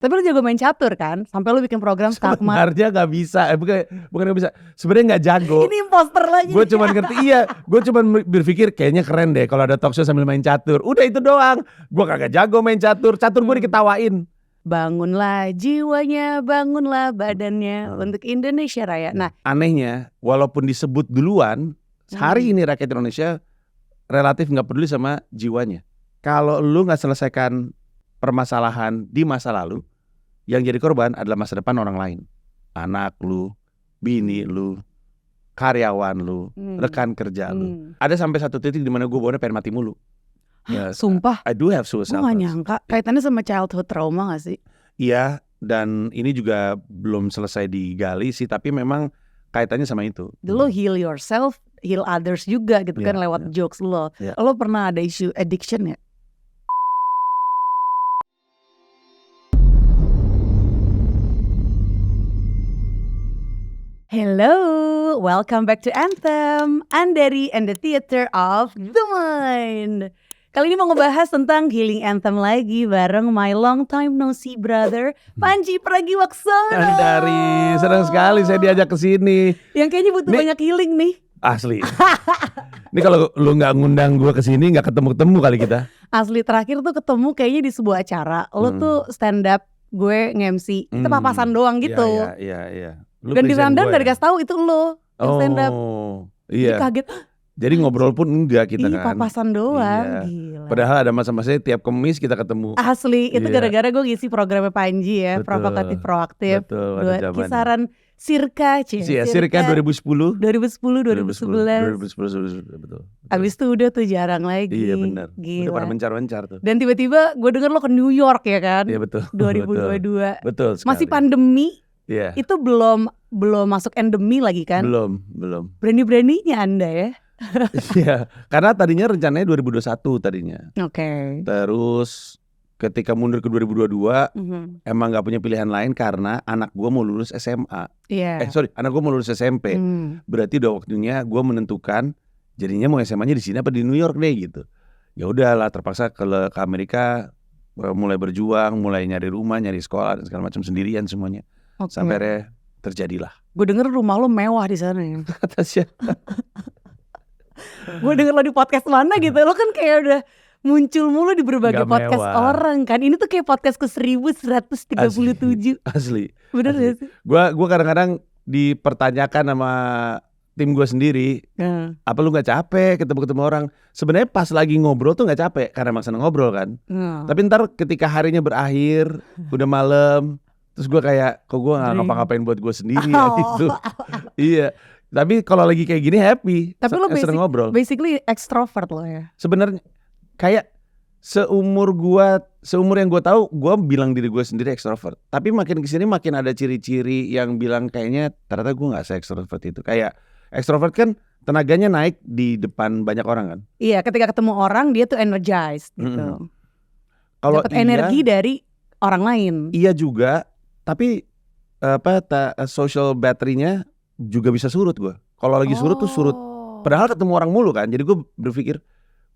Tapi lu jago main catur kan? Sampai lu bikin program skakmat. Sebenarnya nggak bisa, bukan nggak bisa. Sebenarnya nggak jago. Ini imposter lagi. Gue cuman ngerti, gue cuman berpikir kayaknya keren deh kalau ada talk show sambil main catur. Udah itu doang. Gue kagak jago main catur. Catur gue diketawain. Bangunlah jiwanya, bangunlah badannya untuk Indonesia Raya. Nah, anehnya, walaupun disebut duluan, hari ini rakyat Indonesia relatif nggak peduli sama jiwanya. Kalau lu nggak selesaikan permasalahan di masa lalu, yang jadi korban adalah masa depan orang lain. Anak lu, bini lu, karyawan lu, rekan kerja lu. Ada sampai satu titik di mana gue bawanya pengen mati mulu. Ya, sumpah. I do have suicide. Gue gak nyangka kaitannya sama childhood trauma gak sih? Iya, dan ini juga belum selesai digali sih, tapi memang kaitannya sama itu. Lo heal yourself, heal others juga gitu kan lewat jokes lo. Lo pernah ada isu addiction ya? Hello, welcome back to Anthem, Andari and the Theater of the Mind. Kali ini mau ngebahas tentang healing anthem lagi bareng my long time no see brother Panji Pragiwaksono. Andari, senang sekali saya diajak ke sini. Yang kayaknya butuh banyak healing nih. Asli. Ini kalau lu nggak ngundang gue ke sini nggak ketemu kali kita. Asli, terakhir tuh ketemu kayaknya di sebuah acara. Lo tuh stand up, gue nge-MC. Kita papasan doang gitu. Iya. Dan di rundown gak dikasih tahu itu lo yang stand up. Iya. Jadi kaget. Jadi ngobrol pun enggak kita kan. Papasan doang. Iya. Gila. Padahal ada masa-masanya tiap Kamis kita ketemu. Asli, itu gara-gara gue ngisi programnya Panji ya. Betul. Provokatif. Betul, Dua kisaran Circa. Circa 2010 2011 betul. Abis itu udah tuh jarang lagi. Iya benar. Gila. Udah pada mencar-mencar tuh. Dan tiba-tiba gue denger lo ke New York ya kan. Iya betul. 2022. Betul sekali. Masih pandemi. Iya. Itu belum masuk endemi lagi kan? Belum. Berani-beraninya Anda ya. Iya, karena tadinya rencananya 2021 tadinya. Oke. Terus ketika mundur ke 2022, emang nggak punya pilihan lain karena anak gue mau lulus SMA. Iya. Anak gue mau lulus SMP. Berarti udah waktunya gue menentukan jadinya mau SMA-nya di sini apa di New York deh gitu. Ya udahlah, terpaksa ke Amerika, mulai berjuang, mulai nyari rumah, nyari sekolah dan segala macam sendirian semuanya. Sampai akhirnya terjadilah. Gue denger rumah lo mewah di sana ya. Kata siapa? Gue denger lo di podcast mana gitu. Lo kan kayak udah muncul mulu di berbagai podcast orang kan. Ini tuh kayak podcast ke 1137. Asli. Bener gak sih? Gue kadang-kadang dipertanyakan sama tim gue sendiri, apa lu gak capek ketemu orang? Sebenarnya pas lagi ngobrol tuh gak capek karena emang seneng ngobrol kan. Tapi ntar ketika harinya berakhir, udah malam, terus gue kayak kok gue gak ngapa-ngapain buat gue sendiri ya gitu. Iya. Tapi kalau lagi kayak gini happy. Tapi lo sering ngobrol. Basically extrovert lo ya. Sebenarnya kayak seumur yang gue tahu, gue bilang diri gue sendiri extrovert. Tapi makin kesini makin ada ciri-ciri yang bilang kayaknya ternyata gue nggak se-extrovert itu. Kayak extrovert kan tenaganya naik di depan banyak orang kan. Iya, ketika ketemu orang dia tuh energized gitu. Kalau dapat energi dari orang lain. Iya juga, tapi social battery-nya juga bisa surut gue. Kalau lagi surut tuh surut. Padahal ketemu orang mulu kan. Jadi gue berpikir,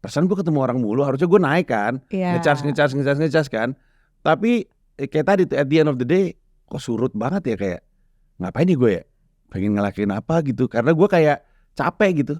perasaan gue ketemu orang mulu harusnya gue naik kan. Ngecas kan. Tapi kayak tadi tuh at the end of the day kok surut banget ya, kayak ngapain nih gue ya? Pengen ngelakuin apa gitu. Karena gue kayak capek gitu.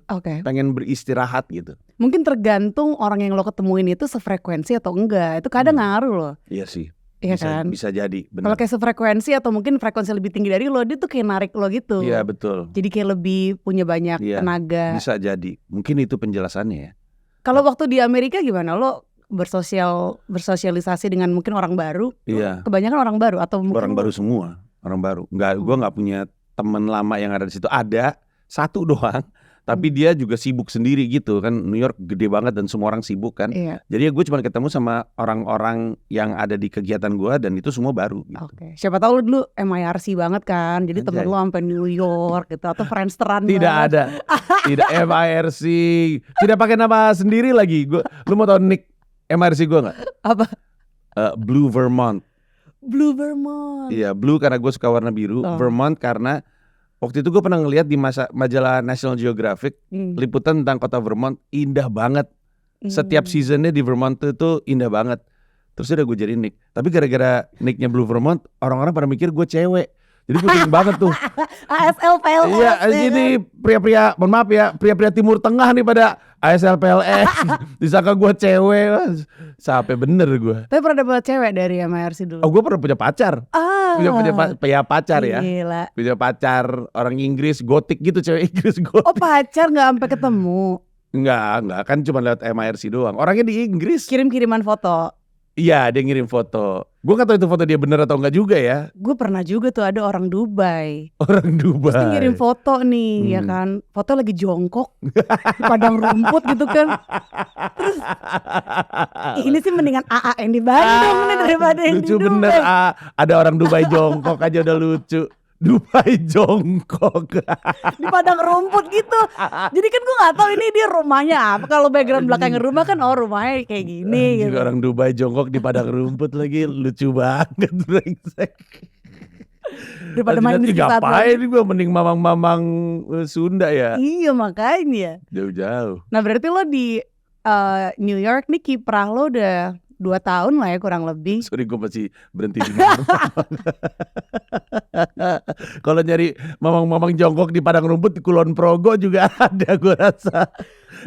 Pengen beristirahat gitu. Mungkin tergantung orang yang lo ketemuin itu sefrekuensi atau enggak. Itu kadang ngaruh loh. Iya sih. Iya kan? Bisa jadi. Kalau kayak sefrekuensi atau mungkin frekuensi lebih tinggi dari lo, dia tuh kayak narik lo gitu. Iya betul. Jadi kayak lebih punya banyak tenaga. Bisa jadi. Mungkin itu penjelasannya ya. Kalau waktu di Amerika gimana? Lo bersosialisasi dengan mungkin orang baru? Iya. Kebanyakan orang baru atau mungkin orang baru semua. Orang baru. Gue nggak punya teman lama yang ada di situ. Ada satu doang. Tapi dia juga sibuk sendiri gitu kan. New York gede banget dan semua orang sibuk kan. Iya. Jadi gue cuma ketemu sama orang-orang yang ada di kegiatan gue dan itu semua baru gitu. Siapa tahu lu dulu MIRC banget kan. Jadi temen lu sampai New York gitu atau Friendsteran. Tidak ada. Tidak MIRC. Tidak pakai nama sendiri lagi. Lu mau tau nick MIRC gue enggak? Apa? Blue Vermont. Blue Vermont. Iya, blue karena gue suka warna biru, Vermont karena waktu itu gue pernah ngeliat di majalah National Geographic liputan tentang kota Vermont, indah banget. Setiap seasonnya di Vermont itu indah banget. Terus udah gue jadi nick. Tapi gara-gara nicknya Blue Vermont, orang-orang pada mikir gue cewek. Jadi gue sering banget tuh. ASL PLS. Iya, ini pria-pria, mohon maaf ya, pria-pria Timur Tengah nih pada ASL PLS. Disangka gue cewek. Sampai bener gue. Tapi pernah dapet cewek dari MIRC dulu? Oh, gue pernah punya pacar. Punya pacar ya. Gila. Punya pacar orang Inggris, gotik gitu, cewek Inggris gotik. Oh, pacar gak sampai ketemu? Enggak, kan cuma lewat MIRC doang. Orangnya di Inggris. Kirim-kiriman foto? Iya, dia ngirim foto. Gue gak tahu itu foto dia bener atau enggak juga ya. Gue pernah juga tuh ada orang Dubai. Orang Dubai. Terus dia ngirim foto nih, ya kan. Foto lagi jongkok di padang rumput gitu kan. Terus ini sih mendingan AA yang di Bandung nih daripada yang lucu di Dubai. Bener, ada orang Dubai jongkok aja udah lucu. Dubai jongkok di padang rumput gitu. Jadi kan gue nggak tahu ini dia rumahnya apa. Kalau background belakangnya rumah kan rumahnya kayak gini gitu. Orang Dubai jongkok di padang rumput lagi lucu banget. Daripada main musik satu. Ngapain gue mending mamang-mamang Sunda ya. Iya makanya. Jauh-jauh. Nah berarti lo di New York nih kiprah lo udah 2 tahun lah ya kurang lebih. Sorry gue masih berhenti di kalau nyari mamang-mamang jongkok di padang rumput di Kulon Progo juga ada gue rasa.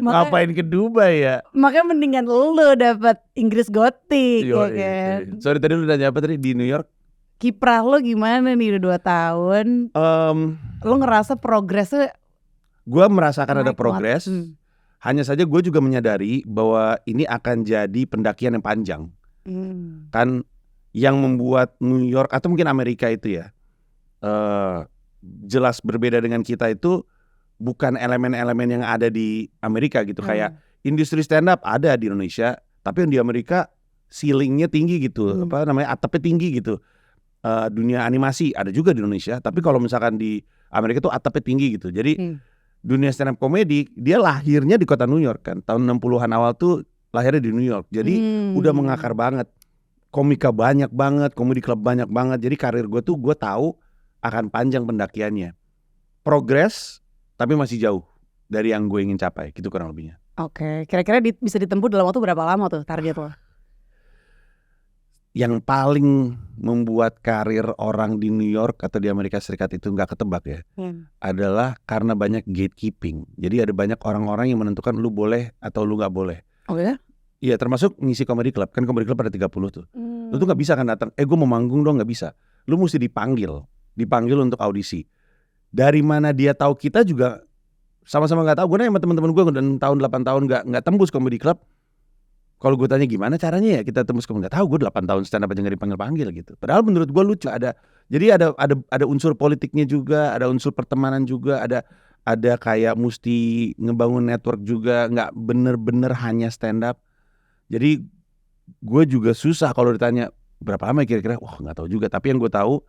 Ngapain ke Dubai ya? Makanya mendingan lo dapet Inggris gotik ya kan. Sorry tadi lu nanya apa tadi di New York? Kiprah lo gimana nih udah 2 tahun? Lo ngerasa progresnya? Gue merasakan ada progres. Hanya saja gue juga menyadari bahwa ini akan jadi pendakian yang panjang. Kan yang membuat New York atau mungkin Amerika itu ya jelas berbeda dengan kita itu bukan elemen-elemen yang ada di Amerika gitu. Kayak industri stand up ada di Indonesia, tapi yang di Amerika ceilingnya tinggi gitu, atapnya tinggi gitu. Dunia animasi ada juga di Indonesia, tapi kalau misalkan di Amerika tuh atapnya tinggi gitu. Jadi dunia stand up komedi dia lahirnya di kota New York kan. Tahun 60-an awal tuh lahirnya di New York. Jadi udah mengakar banget. Komika banyak banget, komedi club banyak banget. Jadi karir gue tuh gue tahu akan panjang pendakiannya. Progres tapi masih jauh dari yang gue ingin capai. Gitu kurang lebihnya. Oke, kira-kira bisa ditempuh dalam waktu berapa lama tuh target lo? Yang paling membuat karir orang di New York atau di Amerika Serikat itu gak ketebak ya, adalah karena banyak gatekeeping. Jadi ada banyak orang-orang yang menentukan lu boleh atau lu gak boleh. Oh ya? Iya, termasuk ngisi comedy club. Kan comedy club ada 30 tuh. Lu tuh gak bisa kan datang, gue mau manggung dong, gak bisa. Lu mesti dipanggil untuk audisi. Dari mana dia tahu kita juga sama-sama gak tahu. Gue nanya sama teman-teman gue dan tahun 8 tahun gak tembus comedy club. Kalau gue tanya gimana caranya ya kita tembus, nggak tahu. Gue 8 tahun stand up aja nggak dipanggil gitu. Padahal menurut gue lucu. Jadi ada unsur politiknya juga, ada unsur pertemanan juga, ada kayak mesti ngebangun network juga, nggak bener-bener hanya stand up. Jadi gue juga susah kalau ditanya berapa lama kira-kira. Wah nggak tahu juga. Tapi yang gue tahu,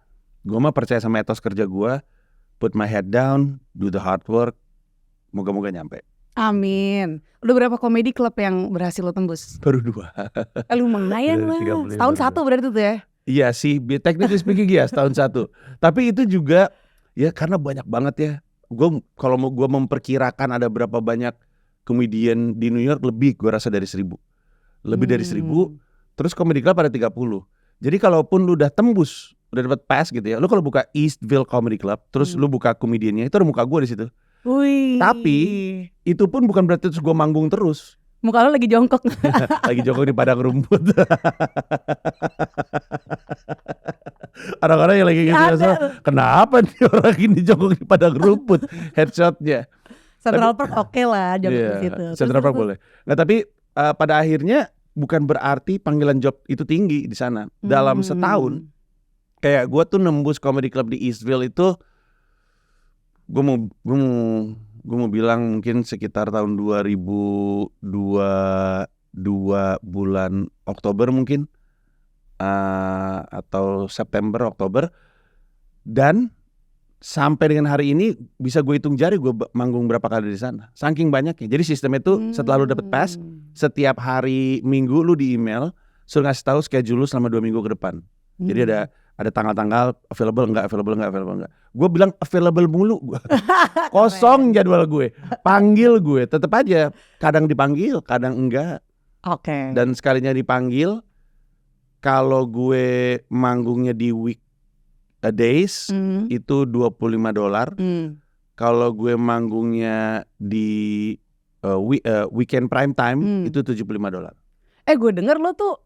gue mah percaya sama etos kerja gue. Put my head down, do the hard work. Moga-moga nyampe. Amin. Udah berapa komedi klub yang berhasil lo tembus? Baru 2. Lumayan lah. Setahun 1 berarti tuh ya? Iya sih, technically speaking ya setahun 1. Tapi itu juga ya karena banyak banget ya. Kalau gue memperkirakan ada berapa banyak komedian di New York, lebih gue rasa dari 1.000. Lebih dari 1.000. Terus comedy club ada 30. Jadi kalaupun lu udah tembus, udah dapat pass gitu ya. Lu kalau buka Eastville Comedy Club, terus lu buka komediannya, itu ada muka gue di situ. Wih. Tapi itu pun bukan berarti terus gue manggung terus. Muka lo lagi jongkok. Lagi jongkok di padang rumput. Orang-orang yang lagi gitu, kenapa nih orang ini jongkok di padang rumput? Headshotnya Central Park oke lah jongkok di situ. Central Park boleh. Nah tapi pada akhirnya bukan berarti panggilan job itu tinggi di sana. Dalam setahun kayak gue tuh nembus comedy club di Eastville itu, gue mau bilang mungkin sekitar tahun 2022 bulan Oktober mungkin, atau September Oktober. Dan sampai dengan hari ini bisa gue hitung jari gue manggung berapa kali di sana. Saking banyaknya. Jadi sistemnya itu setelah lu dapet pass, setiap hari Minggu lu di email suruh ngasih tahu schedule lu selama 2 minggu ke depan. Jadi ada tanggal-tanggal available enggak. Gue bilang available mulu. Kosong jadwal gue. Panggil gue, tetap aja kadang dipanggil, kadang enggak. Oke. Dan sekalinya dipanggil kalau gue manggungnya di weekdays itu $25. Kalau gue manggungnya di weekend prime time itu $75. Gue denger lo tuh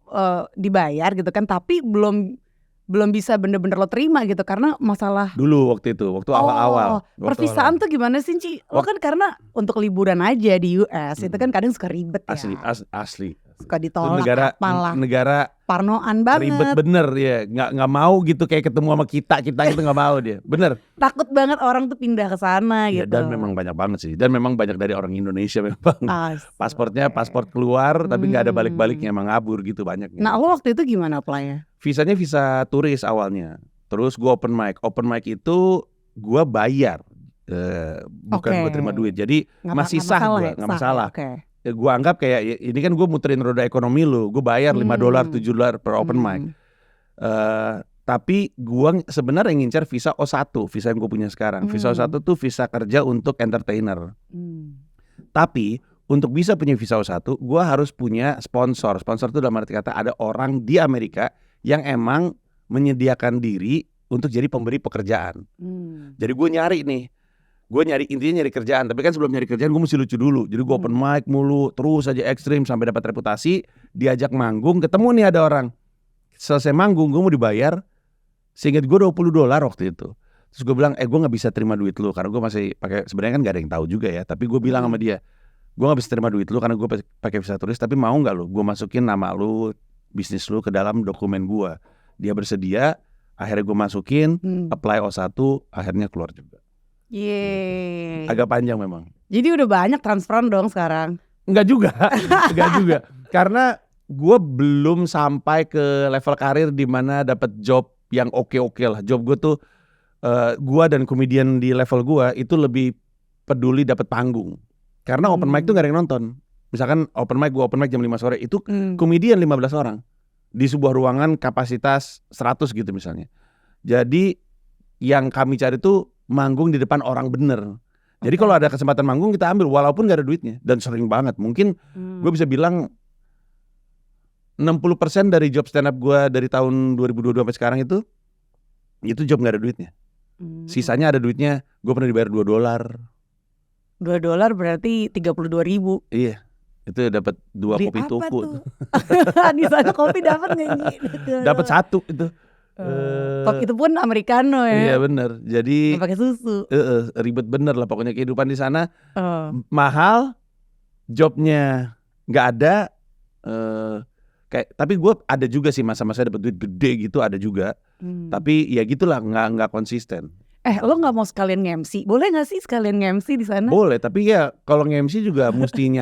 dibayar gitu kan, tapi belum bisa bener-bener lo terima gitu karena masalah Dulu waktu awal-awal. Pervisaan tuh gimana sih, Ci? Lo kan karena untuk liburan aja di US itu kan kadang suka ribet ya. Asli. Suka Itu ditolak apalah. negara Parnoan banget. ribet bener ya, nggak mau gitu kayak ketemu sama kita itu nggak mau dia, bener. Takut banget orang tuh pindah ke sana Ya, gitu. dan memang banyak banget sih, dan memang banyak dari orang Indonesia memang. Pasportnya paspor keluar tapi nggak ada balik-baliknya, emang ngabur gitu banyaknya. Nah lo waktu itu gimana apply-nya? Visanya visa turis awalnya, terus gue open mic itu gue bayar, bukan gue terima duit, jadi masih sah gue, nggak masalah. Gue anggap kayak ini kan gue muterin roda ekonomi lu, gue bayar $5, $7 per open mic. Tapi gue sebenarnya ngincar visa O1, visa yang gue punya sekarang. Visa O1 tuh visa kerja untuk entertainer. Tapi untuk bisa punya visa O1, gue harus punya sponsor. Sponsor itu dalam arti kata ada orang di Amerika yang emang menyediakan diri untuk jadi pemberi pekerjaan. Jadi gue nyari intinya nyari kerjaan. Tapi kan sebelum nyari kerjaan gue mesti lucu dulu. Jadi gue open mic mulu, terus aja ekstrim sampai dapat reputasi. Diajak manggung, ketemu nih ada orang. Selesai manggung gue mau dibayar, seingat gue $20 waktu itu. Terus gue bilang, gue gak bisa terima duit lu, karena gue masih pakai, sebenarnya kan gak ada yang tahu juga ya. Tapi gue bilang sama dia, gue gak bisa terima duit lu karena gue pakai visa turis. Tapi mau gak lu, gue masukin nama lu, bisnis lu ke dalam dokumen gue. Dia bersedia, akhirnya gue masukin, apply O1, akhirnya keluar juga. Yeay. Agak panjang memang. Jadi udah banyak transferan dong sekarang? Enggak juga. Karena gue belum sampai ke level karir di mana dapat job yang oke lah. Job gue tuh, gue dan komedian di level gue itu lebih peduli dapat panggung. Karena open mic tuh gak ada yang nonton. Misalkan open mic jam 5 sore itu komedian 15 orang di sebuah ruangan kapasitas 100 gitu misalnya. Jadi yang kami cari tuh manggung di depan orang bener. Jadi kalau ada kesempatan manggung kita ambil walaupun gak ada duitnya. Dan sering banget, mungkin gue bisa bilang 60% dari job stand up gue dari tahun 2022 sampai sekarang itu job gak ada duitnya. Sisanya ada duitnya, gue pernah dibayar $2. $2 berarti 32.000. Iya, itu dapat 2 kopi tuku. Di sana kopi dapat nggak? Dapat 1 itu. Kopi itu pun americano ya. Iya bener. Jadi nggak pakai susu. Ribet bener lah pokoknya kehidupan di sana. Mahal, jobnya nggak ada. Tapi gue ada juga sih masa-masa dapat duit gede gitu, ada juga. Tapi ya gitulah, nggak konsisten. Lo nggak mau sekalian nge-MC? Boleh nggak sih sekalian nge-MC di sana? Boleh, tapi ya kalau nge-MC juga mesti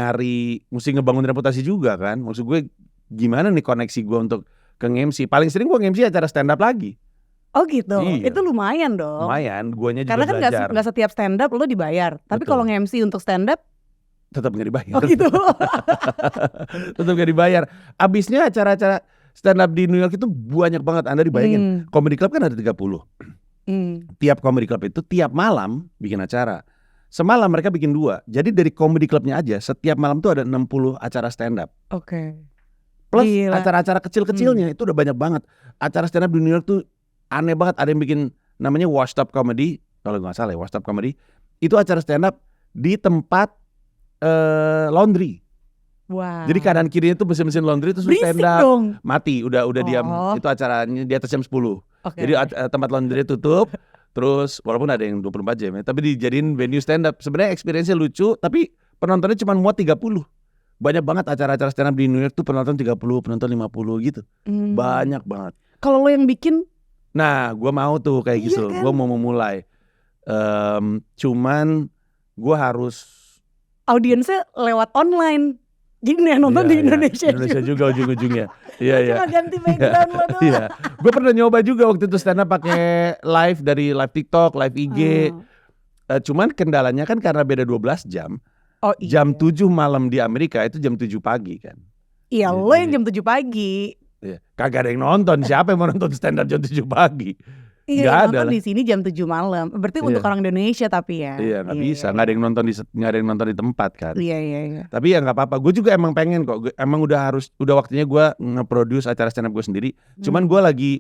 ngebangun reputasi juga kan. Maksud gue gimana nih koneksi gue untuk ke nge-MC. Paling sering gue nge-MC acara stand up lagi. Oh gitu, iya. Itu lumayan dong. Lumayan, guanya juga karena kan belajar. Gak setiap stand up lo dibayar. Tapi kalau nge-MC untuk stand up tetap gak dibayar. Oh gitu. Tetap gak dibayar. Abisnya acara-acara stand up di New York itu banyak banget. Anda dibayangin, comedy club kan ada 30. Tiap comedy club itu tiap malam bikin acara. Semalam mereka bikin 2. Jadi dari comedy clubnya aja setiap malam tuh ada 60 acara stand up. Plus acara-acara kecil-kecilnya itu udah banyak banget. Acara stand up di New York tuh aneh banget. Ada yang bikin namanya washed up comedy, kalau gak salah ya, washed up comedy. Itu acara stand up di tempat laundry. Wow. Jadi kanan kirinya tuh mesin-mesin laundry itu stand up dong. mati, udah diam. Itu acaranya di atas jam 10. Jadi tempat laundry tutup. Terus walaupun ada yang 24 jam ya, tapi dijadiin venue stand up. Sebenarnya experience-nya lucu, tapi penontonnya cuma muat 30. Banyak banget acara-acara stand up di New York tuh penonton 30, penonton 50 gitu. Banyak banget. Kalau lo yang bikin? Nah, gue mau tuh kayak gitu. Kan? Gue mau memulai. Cuman gue harus audiensnya lewat online. Jadi nonton di Indonesia juga ujung-ujungnya. Iya. Cuma ganti background lo doang. Iya. Gue pernah nyoba juga waktu itu stand up pakai live dari live TikTok, live IG. Cuman kendalanya kan karena beda 12 jam. Jam 7 malam di Amerika itu jam 7 pagi kan. Iya, lo yang jam 7 pagi. Iya. Kagak ada yang nonton. Siapa yang mau nonton stand up jam 7 pagi? Iya, Nggak yang ada nonton lah. di sini jam 7 malam. Berarti untuk Iya. orang Indonesia tapi ya. Iya nggak bisa, nggak ada yang nonton di tempat kan. Iya. Tapi ya nggak apa-apa. Gue juga emang pengen kok. Emang udah waktunya gue nge-produce acara stand up gue sendiri. Cuman gue lagi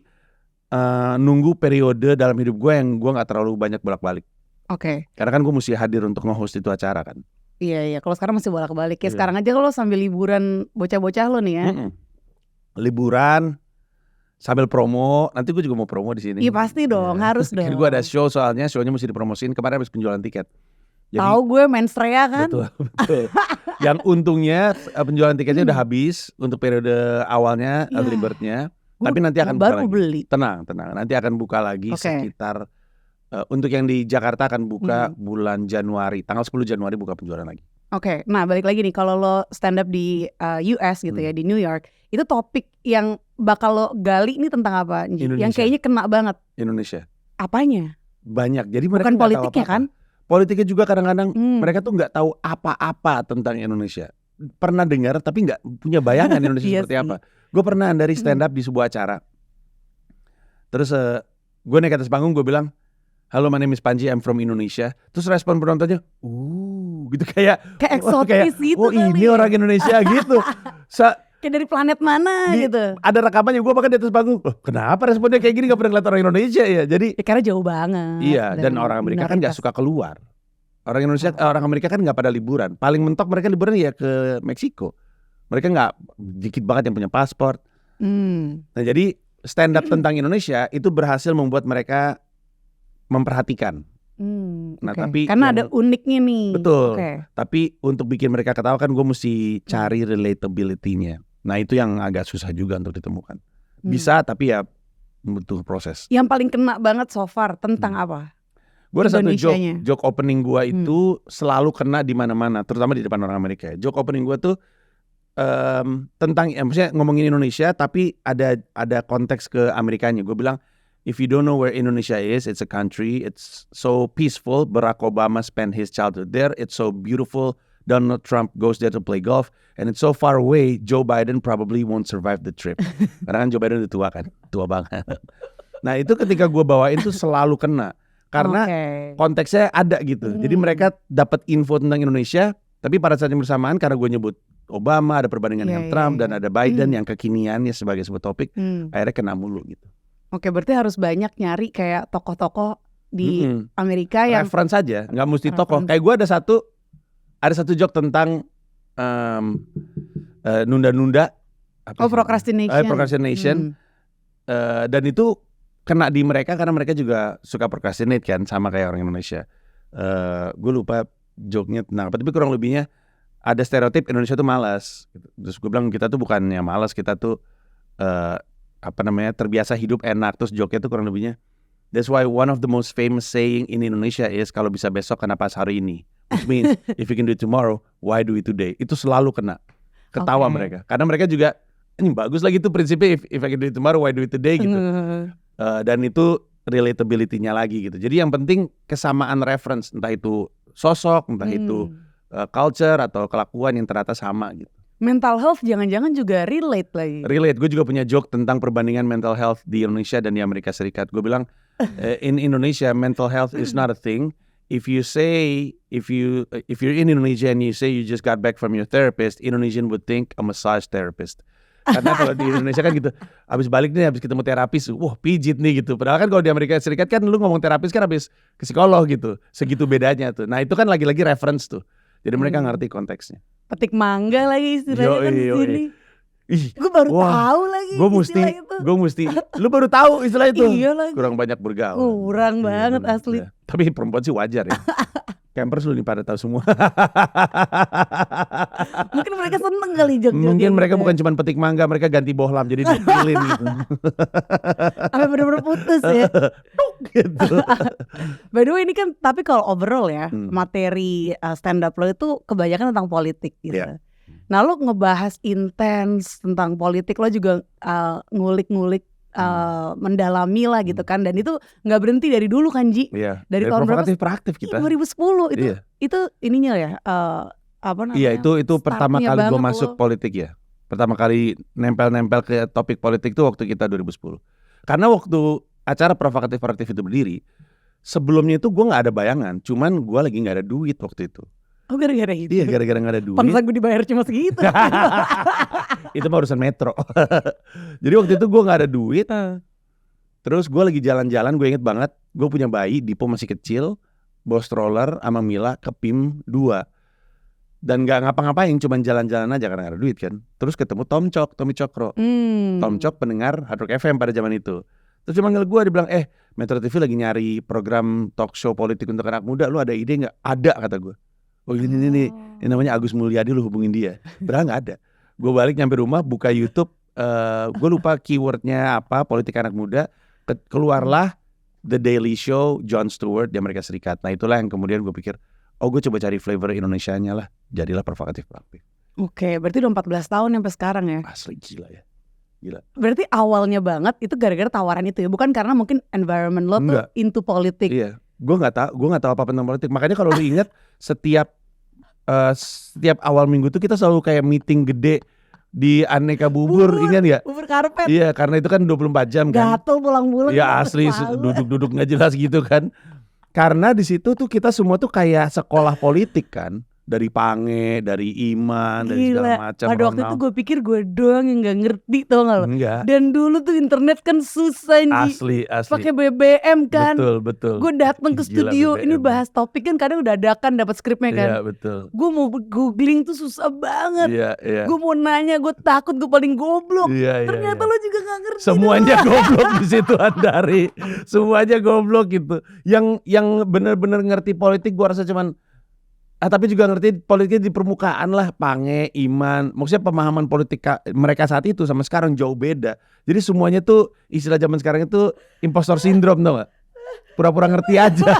nunggu periode dalam hidup gue yang gue nggak terlalu banyak bolak-balik. Oke. Karena kan gue mesti hadir untuk nge-host itu acara kan. Iya. Kalau sekarang masih bolak-balik. Ya Iya. sekarang aja lo sambil liburan bocah-bocah lo nih ya. Liburan sambil promo. Nanti gue juga mau promo di sini. Iya pasti dong, harus dong. Gue ada show soalnya, show-nya mesti dipromosiin. Kemarin habis penjualan tiket. Jadi, tahu gue Menstrea kan? Betul. Yang untungnya penjualan tiketnya udah habis untuk periode awalnya early bird-nya. Tapi nanti akan buka baru lagi. beli. Tenang. Nanti akan buka lagi sekitar untuk yang di Jakarta akan buka bulan Januari. Tanggal 10 Januari buka penjualan lagi. Oke. Nah, balik lagi nih, kalau lo stand up di US gitu ya, di New York, itu topik yang bakal lo gali ini tentang apa? Indonesia. Yang kayaknya kena banget. Indonesia. Apanya? Banyak. Jadi mereka bukan nggak tahu politiknya apa-apa. kan? Politiknya juga kadang-kadang mereka tuh nggak tahu apa-apa tentang Indonesia. Pernah dengar tapi nggak punya bayangan Indonesia Iya seperti sih. apa. Gue pernah dari stand up di sebuah acara. Terus gue naik ke atas panggung, gue bilang, "Halo, my name is Panji, I'm from Indonesia." Terus respon penontonnya, gitu kayak eksotis gitu oh kali ini ya. orang Indonesia gitu. Kayak dari planet mana gitu. Ada rekamannya, gue bahkan di atas panggung. Loh, kenapa responnya kayak gini, gak pernah ngeliat orang Indonesia ya? Jadi Ya, karena jauh banget. iya, dan orang Amerika kan gak suka keluar. Orang Indonesia, orang Amerika kan gak pada liburan. Paling mentok mereka liburan ya ke Meksiko. Mereka gak, dikit banget yang punya paspor. Nah jadi stand up tentang Indonesia itu berhasil membuat mereka memperhatikan. Nah, tapi karena ada uniknya nih. Betul. Tapi untuk bikin mereka ketawa kan gue mesti cari relatability-nya. Nah itu yang agak susah juga untuk ditemukan. Bisa tapi ya butuh proses. Yang paling kena banget so far tentang apa? Gue ada satu joke opening gue itu selalu kena di mana-mana, terutama di depan orang Amerika. Joke opening gue tuh tentang, maksudnya ngomongin Indonesia tapi ada konteks ke Amerikanya. Gue bilang, if you don't know where Indonesia is, it's a country. It's so peaceful. Barack Obama spent his childhood there. It's so beautiful. Donald Trump goes there to play golf. And it's so far away, Joe Biden probably won't survive the trip. Karena kan Joe Biden udah tua kan. Tua banget. Nah itu ketika gue bawain tuh selalu kena. Karena konteksnya ada gitu. Jadi mereka dapat info tentang Indonesia. Tapi pada saat yang bersamaan karena gue nyebut Obama, ada perbandingan dengan Trump. Dan ada Biden yang kekiniannya sebagai sebuah topik. Akhirnya kena mulu gitu. Oke, berarti harus banyak nyari kayak tokoh-tokoh di Amerika yang reference aja, nggak mesti tokoh. Kayak gue ada satu joke tentang nunda-nunda. Procrastination. Dan itu kena di mereka karena mereka juga suka procrastinate kan, sama kayak orang Indonesia. Gue lupa joke-nya tentang apa, tapi kurang lebihnya ada stereotip Indonesia tuh malas. Terus gue bilang kita tuh bukannya malas, kita tuh terbiasa hidup enak. Terus joke-nya tuh kurang lebihnya, that's why one of the most famous saying in Indonesia is kalau bisa besok kenapa hari ini, which means if you can do it tomorrow, why do it today. Itu selalu kena ketawa mereka, karena mereka juga ini bagus lagi tuh prinsipnya, if I can do it tomorrow, why do it today gitu. Dan itu relatability-nya lagi gitu. Jadi yang penting kesamaan reference, entah itu sosok, entah itu culture atau kelakuan yang ternyata sama gitu. Mental health jangan-jangan juga relate lagi. Relate, gue juga punya joke tentang perbandingan mental health di Indonesia dan di Amerika Serikat. Gue bilang, in Indonesia mental health is not a thing. If you're in Indonesia and you say you just got back from your therapist, Indonesian would think a massage therapist. Karena kalau di Indonesia kan gitu, habis balik nih, habis ketemu terapis, wah pijit nih gitu. Padahal kan kalau di Amerika Serikat kan lu ngomong terapis kan habis ke psikolog gitu. Segitu bedanya tuh. Nah itu kan lagi-lagi reference tuh. Jadi mereka ngerti konteksnya. Petik mangga lagi istilahnya kan di sini. Gue baru tahu lagi gue mesti lu baru tahu istilah itu. Iya lagi. Kurang banyak bergaul. Kurang banget asli. Ya. Tapi perempuan sih wajar ya. Campers lu nih pada tahu semua. Mungkin mereka seneng kali jok-jok. Mungkin mereka bukan cuma petik mangga, mereka ganti bohlam jadi dipilin gitu. Sampai bener-bener putus ya. Gitu. By the way ini kan, tapi kalau overall ya materi stand up lo itu kebanyakan tentang politik gitu. Yeah. Nah lo ngebahas intens tentang politik, lo juga ngulik-ngulik mendalami lah gitu kan, dan itu nggak berhenti dari dulu kan Ji. Iya. Dari tahun berapa? Proaktif kita. 2010 itu. Iya. Itu ininya ya apa namanya? Iya itu pertama kali gue masuk lo. politik ya. Pertama kali nempel-nempel ke topik politik tuh waktu kita 2010. Karena waktu acara provokatif itu berdiri, sebelumnya itu gue nggak ada bayangan, cuman gue lagi nggak ada duit waktu itu. Oh gara-gara itu? Iya gara-gara nggak ada duit. Pantesan gue dibayar cuma segitu. Itu mah urusan metro. Jadi waktu itu gue nggak ada duit. Terus gue lagi jalan-jalan, gue inget banget, gue punya bayi, Dipo masih kecil, bawa stroller sama Mila ke PIM 2. Dan gak ngapa-ngapain, cuman jalan-jalan aja karena gak ada duit kan. Terus ketemu Tommy Cokro. Tom Cok pendengar Hard Rock FM pada zaman itu. Terus dia manggil gue, dia bilang, Metro TV lagi nyari program talk show politik untuk anak muda, lu ada ide gak? Ada kata gue. Oh ini nih, ini namanya Agus Mulyadi, lu hubungin dia. Padahal gak ada. Gue balik nyampe rumah, buka YouTube, gue lupa keywordnya apa, politik anak muda. Keluarlah The Daily Show, Jon Stewart di Amerika Serikat. Nah itulah yang kemudian gue pikir, gue coba cari flavor Indonesianya lah. Jadilah provokatif praktis. Oke, berarti udah 14 tahun sampai sekarang ya. Asli gila ya. Gila. Berarti awalnya banget itu gara-gara tawaran itu ya, bukan karena mungkin environment lo tuh into politik. Iya, gue nggak tahu apa tentang politik. Makanya kalau lu ingat setiap awal minggu tuh kita selalu kayak meeting gede di Aneka Bubur, ingat nggak? Bubur karpet. Iya, karena itu kan 24 jam kan. Gatel pulang-pulang. Iya asli, duduk-duduk nggak jelas gitu kan. Karena di situ tuh kita semua tuh kayak sekolah politik kan. Dari Pange, dari Iman, dari segala macam. Pada waktu itu gue pikir gue doang yang gak ngerti, tau gak lo? Enggak. Dan dulu tuh internet kan susah Asli. pakai BBM kan. Betul. Gue datang ke studio, ini bahas topik kan kadang udah adakan dapat skripnya kan. Iya betul. Gue mau googling tuh susah banget. Iya. Gue mau nanya, gue takut gue paling goblok. Iya. Ternyata lo juga gak ngerti. Semuanya goblok di situ Andari. Semuanya goblok gitu. Yang benar-benar ngerti politik gue rasa cuman tapi juga ngerti politiknya di permukaan lah. Pange, Iman, maksudnya pemahaman politik mereka saat itu sama sekarang jauh beda. Jadi semuanya tuh istilah zaman sekarang itu impostor syndrome, tau gak? Pura-pura ngerti aja.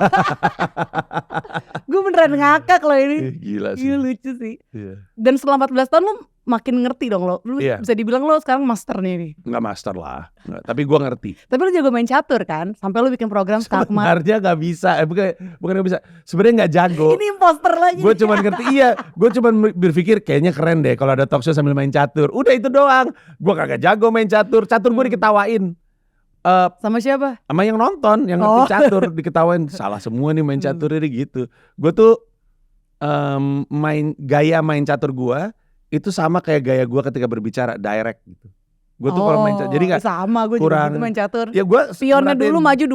Gue beneran ngakak loh ini. Gila sih. Iya lucu sih. Iya. Dan setelah 14 tahun lo makin ngerti dong lo. Lu bisa dibilang lo sekarang masternya nih. Enggak master lah. Enggak, tapi gue ngerti. Tapi lo jago main catur kan? Sampai lo bikin program Skakmat. Sebenarnya gak bisa. Bukan gak bisa. Sebenarnya gak jago. Ini imposter lagi. Gue cuma ngerti Gue cuma berpikir kayaknya keren deh kalau ada talk show sambil main catur. Udah itu doang. Gue kagak jago main catur. Catur gue diketawain. Sama siapa? Sama yang nonton, yang ngerti catur diketawain. Salah semua nih main catur ini gitu. Gue tuh gaya main catur gue itu sama kayak gaya gue ketika berbicara, direct gitu. Gue tuh kalau main catur, jadi nggak sama gue kurang juga main catur. Ya gue pionnya dulu maju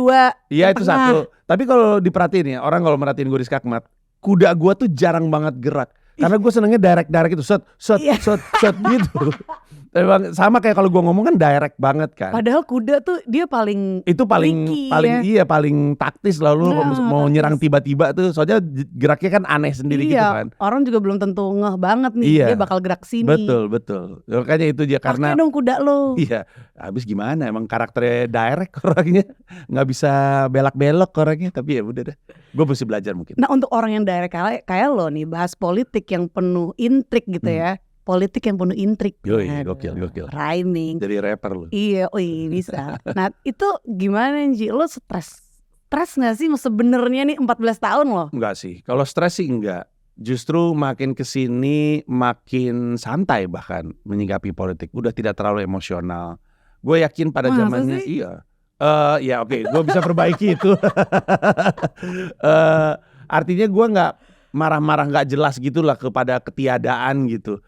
2. Iya itu satu. Tapi kalau diperhatiin ya, orang kalau merhatiin gue di Skakmat, kuda gue tuh jarang banget gerak. Karena gue senengnya direct itu, shot gitu. Emang sama kayak kalau gue ngomong kan direct banget kan. Padahal kuda tuh dia paling tricky, paling taktis lalu mau nyerang tiba-tiba tuh. Soalnya geraknya kan aneh sendiri gitu kan. Orang juga belum tentu ngeh banget nih dia bakal gerak sini. Betul. Makanya itu dia karena pakai dong kuda lo. Iya. Habis gimana emang karakternya direct orangnya. Nggak bisa belak-belok orangnya. Tapi ya udah deh. Gue mesti belajar mungkin. Nah untuk orang yang direct kayak lo nih, bahas politik yang penuh intrik gitu ya. Politik yang penuh intrik. Yoi, gokil. Rhyming. Jadi rapper lu. Iya, bisa. Nah itu gimana Nji? Lo stres gak sih sebenarnya nih 14 tahun loh? Enggak sih. Kalau stres sih enggak. Justru makin kesini makin santai bahkan menyikapi politik. Udah tidak terlalu emosional. Gue yakin pada zamannya iya. Ya oke, gue bisa perbaiki itu. Artinya gue nggak marah-marah nggak jelas gitulah kepada ketiadaan gitu.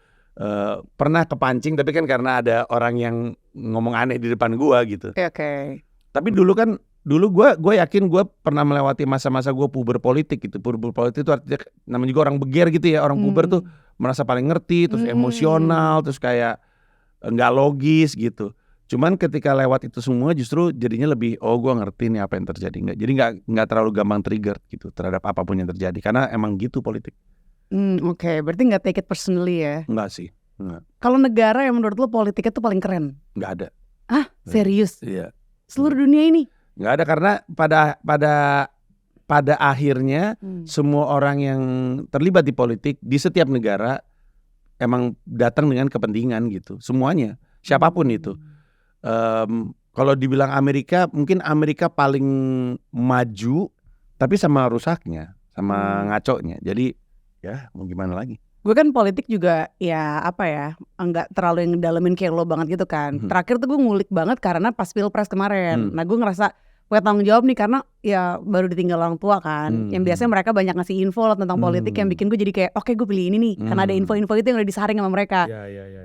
Pernah kepancing tapi kan karena ada orang yang ngomong aneh di depan gua gitu. Oke. Tapi dulu gue yakin gue pernah melewati masa-masa gue puber politik gitu. Puber politik itu artinya namanya juga orang beger gitu ya. Orang puber tuh merasa paling ngerti, terus emosional, terus kayak nggak logis gitu. Cuman ketika lewat itu semua justru jadinya lebih gue ngerti nih apa yang terjadi. Jadi nggak terlalu gampang trigger gitu terhadap apapun yang terjadi karena emang gitu politik. Oke, berarti gak take it personally ya? Enggak sih, enggak. Kalau negara yang menurut lo politiknya tuh paling keren? Enggak ada. Serius? Iya. Seluruh dunia ini? Enggak ada karena pada akhirnya semua orang yang terlibat di politik di setiap negara emang datang dengan kepentingan gitu. Semuanya, siapapun itu. Kalau dibilang Amerika, mungkin Amerika paling maju tapi sama rusaknya, sama ngaconya. Jadi ya mau gimana lagi. Gue kan politik juga ya enggak terlalu yang ngedalemin kayak lo banget gitu kan. Terakhir tuh gue ngulik banget karena pas pilpres kemarin. Nah gue ngerasa gue tanggung jawab nih karena ya baru ditinggal orang tua kan. Yang biasanya mereka banyak ngasih info lah tentang politik yang bikin gue jadi kayak oke, gue pilih ini nih karena ada info-info itu yang udah disaring sama mereka.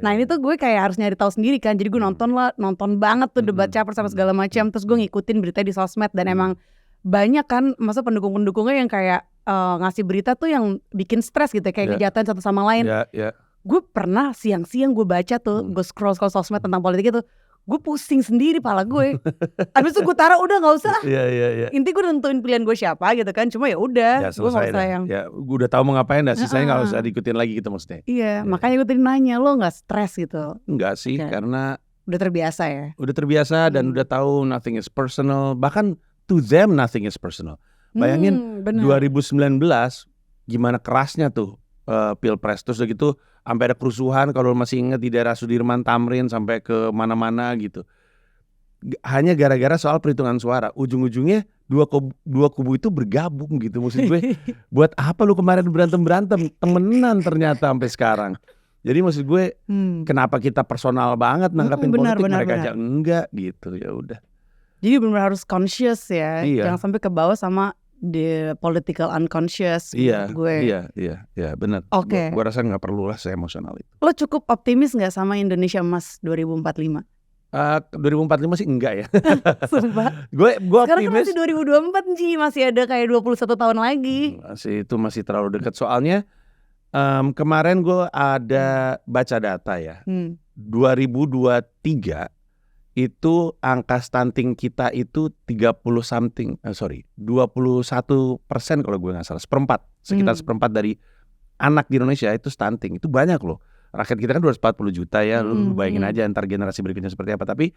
Nah ini tuh gue kayak harus nyari tahu sendiri kan. Jadi gue nonton banget tuh debat capres sama segala macam. Terus gue ngikutin berita di sosmed dan emang banyak kan masa pendukung-pendukungnya yang kayak ngasih berita tuh yang bikin stres gitu kayak kejahatan satu sama lain. Gue pernah siang-siang gue baca tuh, gue scroll sosmed tentang politik itu, gue pusing sendiri pala gue. Abis itu gue taruh udah nggak usah. Inti gue nentuin pilihan gue siapa gitu kan. Cuma ya udah, gue nggak usah yang. Ya, gue udah tahu mau ngapain dah. Sisanya nggak usah diikutin lagi gitu maksudnya. Iya, makanya gue tadi nanya lo nggak stres gitu? Enggak sih, karena udah terbiasa ya. Udah terbiasa dan udah tahu nothing is personal. Bahkan to them nothing is personal. Bayangin 2019 gimana kerasnya tuh pilpres terus udah gitu. Sampai ada kerusuhan kalau masih ingat di daerah Sudirman Tamrin sampai ke mana-mana gitu. Hanya gara-gara soal perhitungan suara. Ujung-ujungnya dua kubu itu bergabung gitu. Maksud gue buat apa lu kemarin berantem-berantem? Temenan ternyata sampai sekarang. Jadi maksud gue kenapa kita personal banget nanggapin politik mereka aja enggak gitu. Ya udah. Jadi benar-benar harus conscious ya. Jangan sampai ke bawah sama the political unconscious gue. Iya, benar. Oke. Gue rasa nggak perlu lah se-emosional itu. Lo cukup optimis nggak sama Indonesia Emas 2045? 2045 sih enggak ya. Sumpah. Gue sekarang optimis. Sekarang kan masih 2024 sih, masih ada kayak 21 tahun lagi. Masih terlalu dekat. Soalnya kemarin gue ada baca data ya. 2023 itu angka stunting kita itu 21% kalau gue nggak salah, sekitar seperempat dari anak di Indonesia itu stunting. Itu banyak loh. Rakyat kita kan 240 juta ya, lu bayangin aja ntar generasi berikutnya seperti apa. Tapi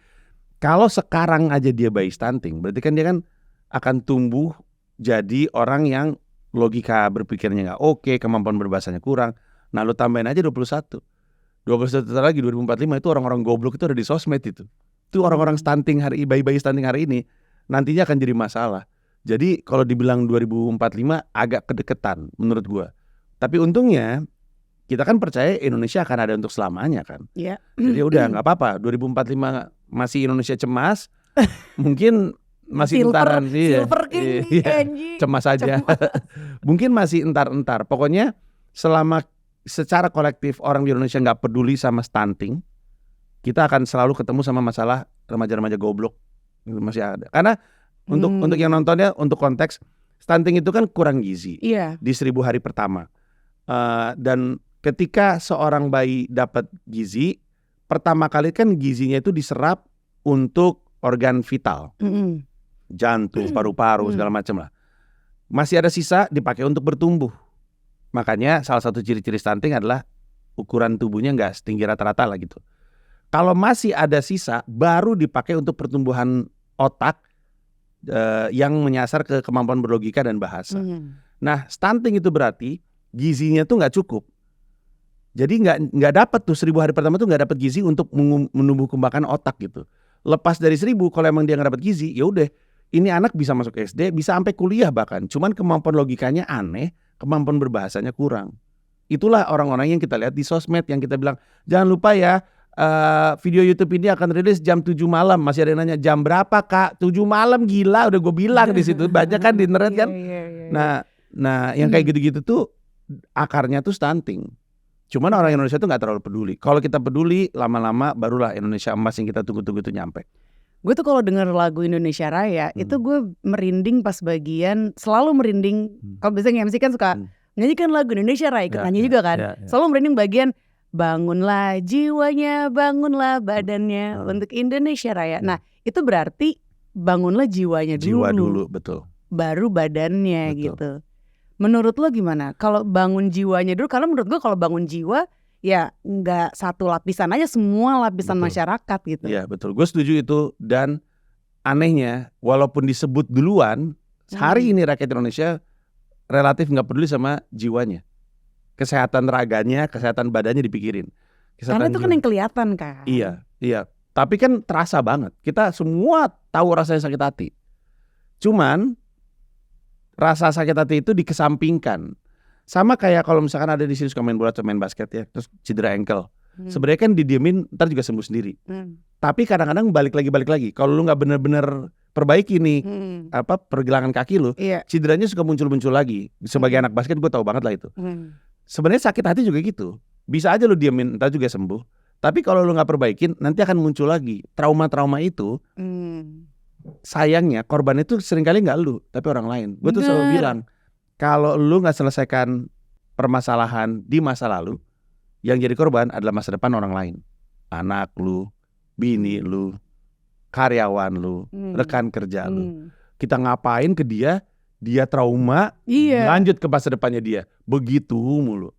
kalau sekarang aja dia bayi stunting, berarti kan dia kan akan tumbuh jadi orang yang logika berpikirnya nggak oke, kemampuan berbahasanya kurang. Nah lu tambahin aja 21 lagi 2045 itu orang-orang goblok itu ada di sosmed itu. Itu orang-orang stunting bayi-bayi stunting hari ini nantinya akan jadi masalah. Jadi kalau dibilang 2045 agak kedeketan menurut gua. Tapi untungnya kita kan percaya Indonesia akan ada untuk selamanya kan. Jadi udah nggak apa-apa. 2045 masih Indonesia cemas, mungkin masih entaran silver king cemas aja. Mungkin masih entar-entar. Pokoknya selama secara kolektif orang di Indonesia nggak peduli sama stunting, kita akan selalu ketemu sama masalah remaja-remaja goblok. Masih ada. Karena untuk yang nontonnya, untuk konteks, stunting itu kan kurang gizi di 1000 hari pertama. Dan ketika seorang bayi dapat gizi, pertama kali kan gizinya itu diserap untuk organ vital. Jantung, paru-paru, segala macam lah. Masih ada sisa dipakai untuk bertumbuh. Makanya salah satu ciri-ciri stunting adalah ukuran tubuhnya nggak setinggi rata-rata lah gitu. Kalau masih ada sisa, baru dipakai untuk pertumbuhan otak yang menyasar ke kemampuan berlogika dan bahasa. Nah, stunting itu berarti gizinya tuh nggak cukup. Jadi nggak dapat tuh 1000 hari pertama tuh nggak dapat gizi untuk menumbuh kembangkan otak gitu. Lepas dari 1000, kalau emang dia nggak dapat gizi, ya udah, ini anak bisa masuk SD, bisa sampai kuliah bahkan. Cuman kemampuan logikanya aneh, kemampuan berbahasanya kurang. Itulah orang-orang yang kita lihat di sosmed yang kita bilang jangan lupa ya. Video YouTube ini akan rilis jam 7 malam. Masih ada yang nanya jam berapa kak? 7 malam gila, udah gue bilang di situ. Banyak kan di internet kan. Nah yang kayak gitu-gitu tuh akarnya tuh stunting. Cuman orang Indonesia tuh nggak terlalu peduli. Kalau kita peduli, lama-lama barulah Indonesia Emas yang kita tunggu-tunggu itu nyampe. Gue tuh kalau denger lagu Indonesia Raya itu gue merinding pas bagian, selalu merinding. Kalau biasanya MC kan suka nyanyikan lagu Indonesia Raya, ikut nyanyi juga kan. Selalu merinding bagian bangunlah jiwanya, bangunlah badannya untuk Indonesia Raya. Nah itu berarti bangunlah jiwanya dulu. Jiwa dulu, betul. Baru badannya gitu. Menurut lo gimana? Kalau bangun jiwanya dulu, karena menurut gue kalau bangun jiwa ya nggak satu lapisan aja, semua lapisan masyarakat gitu. Iya betul, gue setuju itu. Dan anehnya walaupun disebut duluan, hari ini rakyat Indonesia relatif nggak peduli sama jiwanya. Kesehatan raganya, kesehatan badannya dipikirin. Karena itu kan yang kelihatan kan. Iya. Tapi kan terasa banget. Kita semua tahu rasanya sakit hati. Cuman rasa sakit hati itu dikesampingkan. Sama kayak kalau misalkan ada di sini suka main bola atau main basket ya, terus cedera ankle. Sebenarnya kan didiemin, ntar juga sembuh sendiri. Tapi kadang-kadang balik lagi. Kalau lu nggak bener-bener perbaiki nih pergelangan kaki lu, Iya. cederanya suka muncul-muncul lagi. Sebagai anak basket gue tahu banget lah itu. Sebenarnya sakit hati juga gitu. Bisa aja lu diemin, entar juga sembuh. Tapi kalau lu nggak perbaikin, nanti akan muncul lagi trauma-trauma itu. Sayangnya korban itu seringkali nggak lu, tapi orang lain. Gue tuh selalu bilang, kalau lu nggak selesaikan permasalahan di masa lalu, yang jadi korban adalah masa depan orang lain. Anak lu, bini lu, karyawan lu, rekan kerja lu. Kita ngapain ke dia trauma, lanjut ke masa depannya dia. Begitu mulu.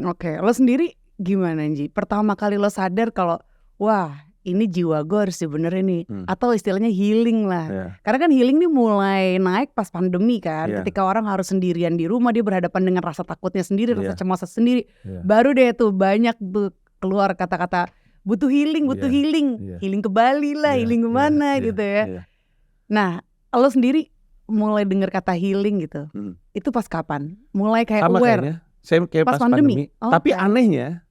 Oke, lo sendiri gimana Nji? Pertama kali lo sadar kalau wah ini jiwa gue harus dibenerin nih, atau istilahnya healing lah. Karena kan healing nih mulai naik pas pandemi kan, ketika orang harus sendirian di rumah, dia berhadapan dengan rasa takutnya sendiri, rasa cemasnya sendiri. Baru deh tuh banyak tuh keluar kata-kata butuh healing, healing ke Bali lah, healing kemana gitu ya. Nah, lo sendiri mulai dengar kata healing gitu, itu pas kapan? Mulai kayak sama aware? Kayaknya, saya kayak pas pandemi. Tapi anehnya,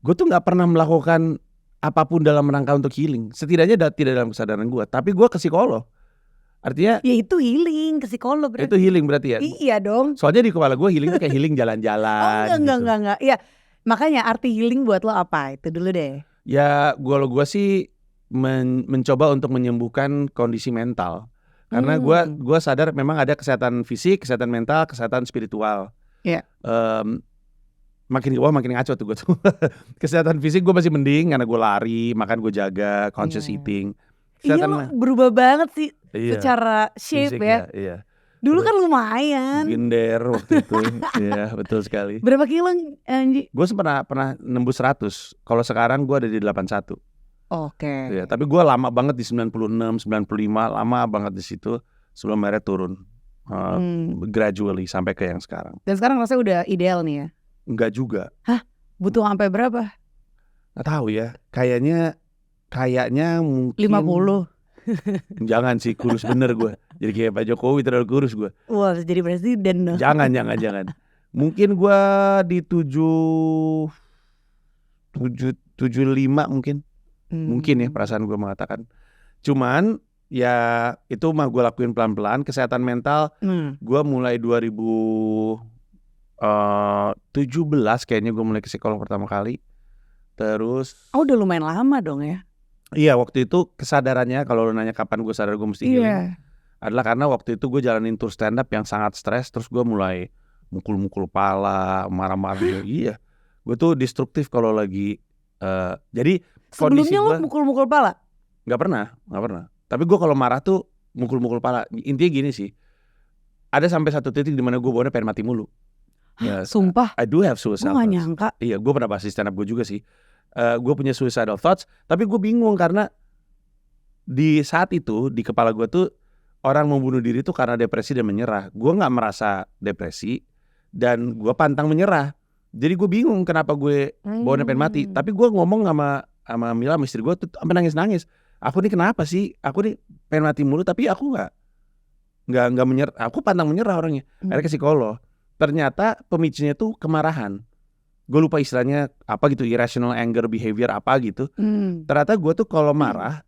gue tuh nggak pernah melakukan apapun dalam rangka untuk healing. Setidaknya tidak dalam kesadaran gue. Tapi gue ke psikolog. Artinya ya itu healing, ke psikolog berarti. Itu healing berarti ya? Iya dong. Soalnya di kepala gue healing itu kayak healing jalan-jalan. Enggak. Ya makanya arti healing buat lo apa? Itu dulu deh. Ya gue sih mencoba untuk menyembuhkan kondisi mental. Karena gue sadar memang ada kesehatan fisik, kesehatan mental, kesehatan spiritual. Makin ngaco tuh gue tuh. Kesehatan fisik gue masih mending karena gue lari, makan gue jaga, conscious eating. Iya lo berubah banget sih secara shape fisik, ya. Iya. Dulu kan lumayan. Gender waktu itu. Iya betul sekali. Berapa kilo Nji? Gue pernah nembus 100. Kalau sekarang gue ada di 81. Oke. Ya, tapi gue lama banget di 96, 95, lama banget di situ sebelum akhirnya turun. Gradually sampai ke yang sekarang. Dan sekarang rasanya udah ideal nih ya? Enggak juga. Hah? Butuh sampai berapa? Nggak tahu ya. Kayaknya mungkin 50. Jangan sih, kurus bener gue. Jadi kayak Pak Jokowi terlalu kurus gue. Wah, jadi presiden dong. Jangan. Mungkin gue di 75 mungkin. Mungkin ya perasaan gue mengatakan. Cuman ya itu mah gue lakuin pelan-pelan. Kesehatan mental gue mulai 2017 kayaknya gue mulai ke psikolog pertama kali. Terus udah lumayan lama dong ya. Iya, waktu itu kesadarannya, kalau lu nanya kapan gue sadar gue mesti healing, adalah karena waktu itu gue jalanin tour stand up yang sangat stres. Terus gue mulai mukul-mukul pala, marah-marah. Iya, gue tuh destruktif kalau lagi jadi sebelumnya lo mukul-mukul pala? Gak pernah. Tapi gue kalau marah tuh mukul-mukul pala. Intinya gini sih, ada sampai satu titik di mana gue bawanya pengen mati mulu. Sumpah? I do have suicidal thoughts. Gue gak nyangka. Iya, gue pernah bahas di stand up gue juga sih. Gue punya suicidal thoughts, tapi gue bingung karena di saat itu di kepala gue tuh orang membunuh diri tuh karena depresi dan menyerah. Gue nggak merasa depresi dan gue pantang menyerah. Jadi gue bingung kenapa gue bawaannya pengen mati. Tapi gue ngomong sama Mila, istri gue tuh sampai nangis. Aku nih kenapa sih? Aku nih pengen mati mulu, tapi aku nggak menyerah. Aku pantang menyerah orangnya. Akhirnya ke psikolog. Ternyata pemicunya tuh kemarahan. Gue lupa istilahnya apa gitu, irrational anger behavior apa gitu. Ternyata gue tuh kalau marah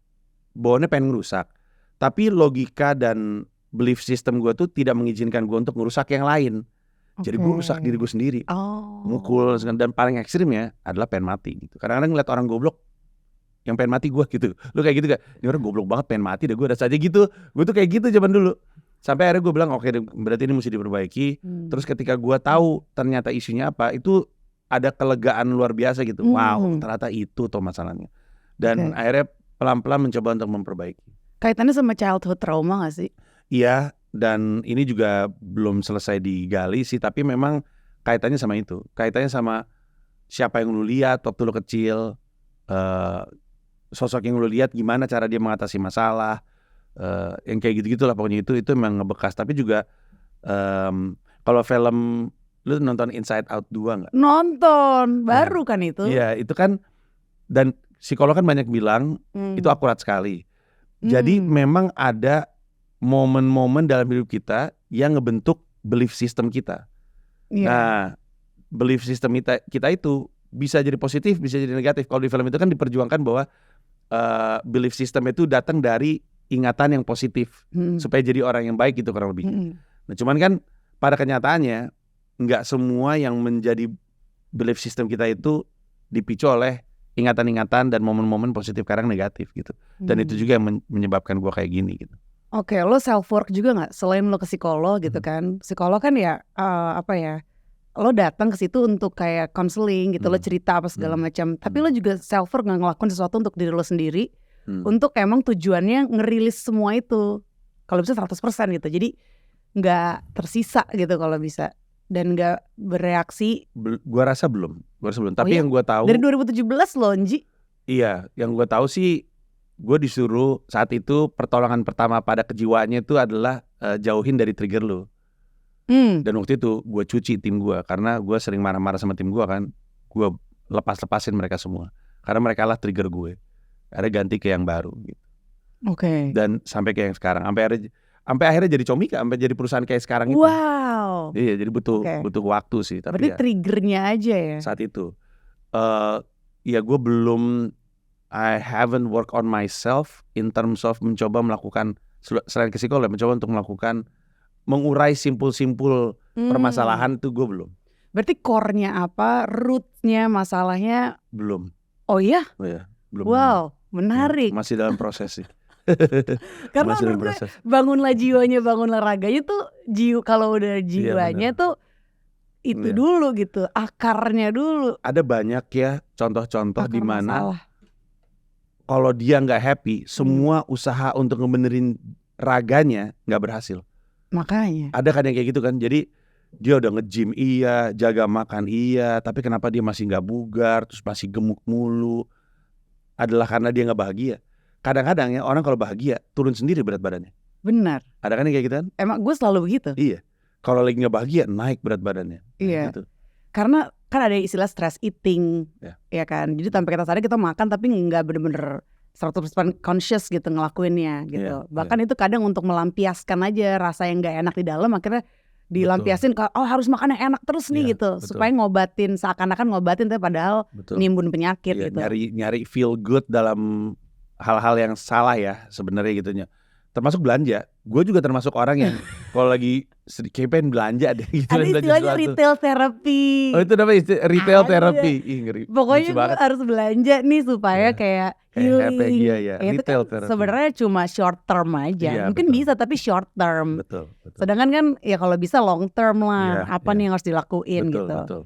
bawaannya pengen ngerusak. Tapi logika dan belief system gue tuh tidak mengizinkan gue untuk ngerusak yang lain. Jadi gue rusak diri gue sendiri. Mukul, dan paling ekstrimnya adalah pengen mati gitu. Kadang-kadang ngeliat orang goblok yang pengen mati gue gitu. Lu kayak gitu gak? Ini orang goblok banget pengen mati deh, gue udah saja gitu. Gue tuh kayak gitu zaman dulu. Sampai akhirnya gue bilang oke, berarti ini mesti diperbaiki. Terus ketika gue tahu ternyata isunya apa, itu ada kelegaan luar biasa gitu. Wow, ternyata itu tuh masalahnya. Dan akhirnya pelan-pelan mencoba untuk memperbaiki. Kaitannya sama childhood trauma gak sih? Iya, dan ini juga belum selesai digali sih. Tapi memang kaitannya sama itu. Kaitannya sama siapa yang lu lihat waktu lu kecil, sosok yang lu lihat gimana cara dia mengatasi masalah, yang kayak gitu-gitulah pokoknya. Itu memang ngebekas. Tapi juga kalau film, lu nonton Inside Out 2 gak? Nonton, baru kan itu. Iya, itu kan, dan psikolog kan banyak bilang itu akurat sekali. Jadi memang ada momen-momen dalam hidup kita yang ngebentuk belief system kita. Nah, belief system kita itu bisa jadi positif, bisa jadi negatif. Kalau di film itu kan diperjuangkan bahwa belief system itu datang dari ingatan yang positif supaya jadi orang yang baik gitu kurang lebih. Nah cuman kan pada kenyataannya nggak semua yang menjadi belief system kita itu dipicu oleh ingatan-ingatan dan momen-momen positif, kadang negatif gitu. Dan itu juga yang menyebabkan gue kayak gini gitu. Oke, lo self work juga nggak selain lo ke psikolog gitu kan? Psikolog kan ya lo datang ke situ untuk kayak counseling gitu, lo cerita apa segala macam. Tapi lo juga self work, nggak ngelakuin sesuatu untuk diri lo sendiri, untuk emang tujuannya ngerilis semua itu. Kalau bisa 100% gitu. Jadi nggak tersisa gitu kalau bisa. Dan nggak bereaksi. Gua rasa belum. Tapi yang gue tahu dari 2017 loh, Nji. Iya, yang gue tahu sih, gue disuruh saat itu pertolongan pertama pada kejiwaannya itu adalah jauhin dari trigger lo. Dan waktu itu gue cuci tim gue karena gue sering marah-marah sama tim gue kan. Gue lepasin mereka semua karena mereka lah trigger gue. Akhirnya ganti ke yang baru gitu. Oke. Dan sampai ke yang sekarang, sampai akhirnya jadi Comika, sampai jadi perusahaan kayak sekarang itu. Wow. Iya, jadi butuh waktu sih. Tapi berarti triggernya aja ya saat itu. Ya gue belum, I haven't work on myself in terms of mencoba melakukan, selain ke psikolog, mencoba untuk melakukan mengurai simpul-simpul permasalahan itu gue belum. Berarti core-nya apa, root-nya masalahnya belum. Oh iya? Oh iya, belum. Wow, menarik. Ya, masih dalam proses sih. Karena menurut gue bangunlah jiwanya, bangunlah raganya tuh kalau udah jiwanya tuh itu dulu gitu, akarnya dulu. Ada banyak ya contoh-contoh di mana kalau dia nggak happy, semua usaha untuk ngebenerin raganya nggak berhasil. Makanya ada kan yang kayak gitu kan. Jadi dia udah nge-gym iya, jaga makan iya, tapi kenapa dia masih nggak bugar, terus masih gemuk mulu? Adalah karena dia nggak bahagia. Kadang-kadang ya orang kalau bahagia turun sendiri berat badannya. Benar. Ada kan yang kayak gitu kan? Emang gue selalu begitu. Iya. Kalau lagi nggak bahagia naik berat badannya. Iya. Gitu. Karena kan ada istilah stress eating, ya kan. Jadi tanpa kita sadar kita makan tapi nggak bener-bener 100% conscious gitu ngelakuinnya gitu. Bahkan itu kadang untuk melampiaskan aja rasa yang gak enak di dalam, akhirnya dilampiasin, harus makan yang enak terus nih gitu. Betul. Supaya ngobatin, seakan-akan ngobatin tapi padahal nimbun penyakit gitu. Nyari feel good dalam hal-hal yang salah ya sebenarnya gitunya. Termasuk belanja. Gue juga termasuk orang yang kalau lagi kayak pengen belanja deh gitu. Ada istilahnya retail therapy. Oh itu namanya retail therapy. Pokoknya gue harus belanja nih supaya kayak healing. Retail therapy. Sebenarnya cuma short term aja. Mungkin bisa tapi short term. Betul. Sedangkan kan ya kalau bisa long term lah. Apa nih yang harus dilakuin gitu. Betul.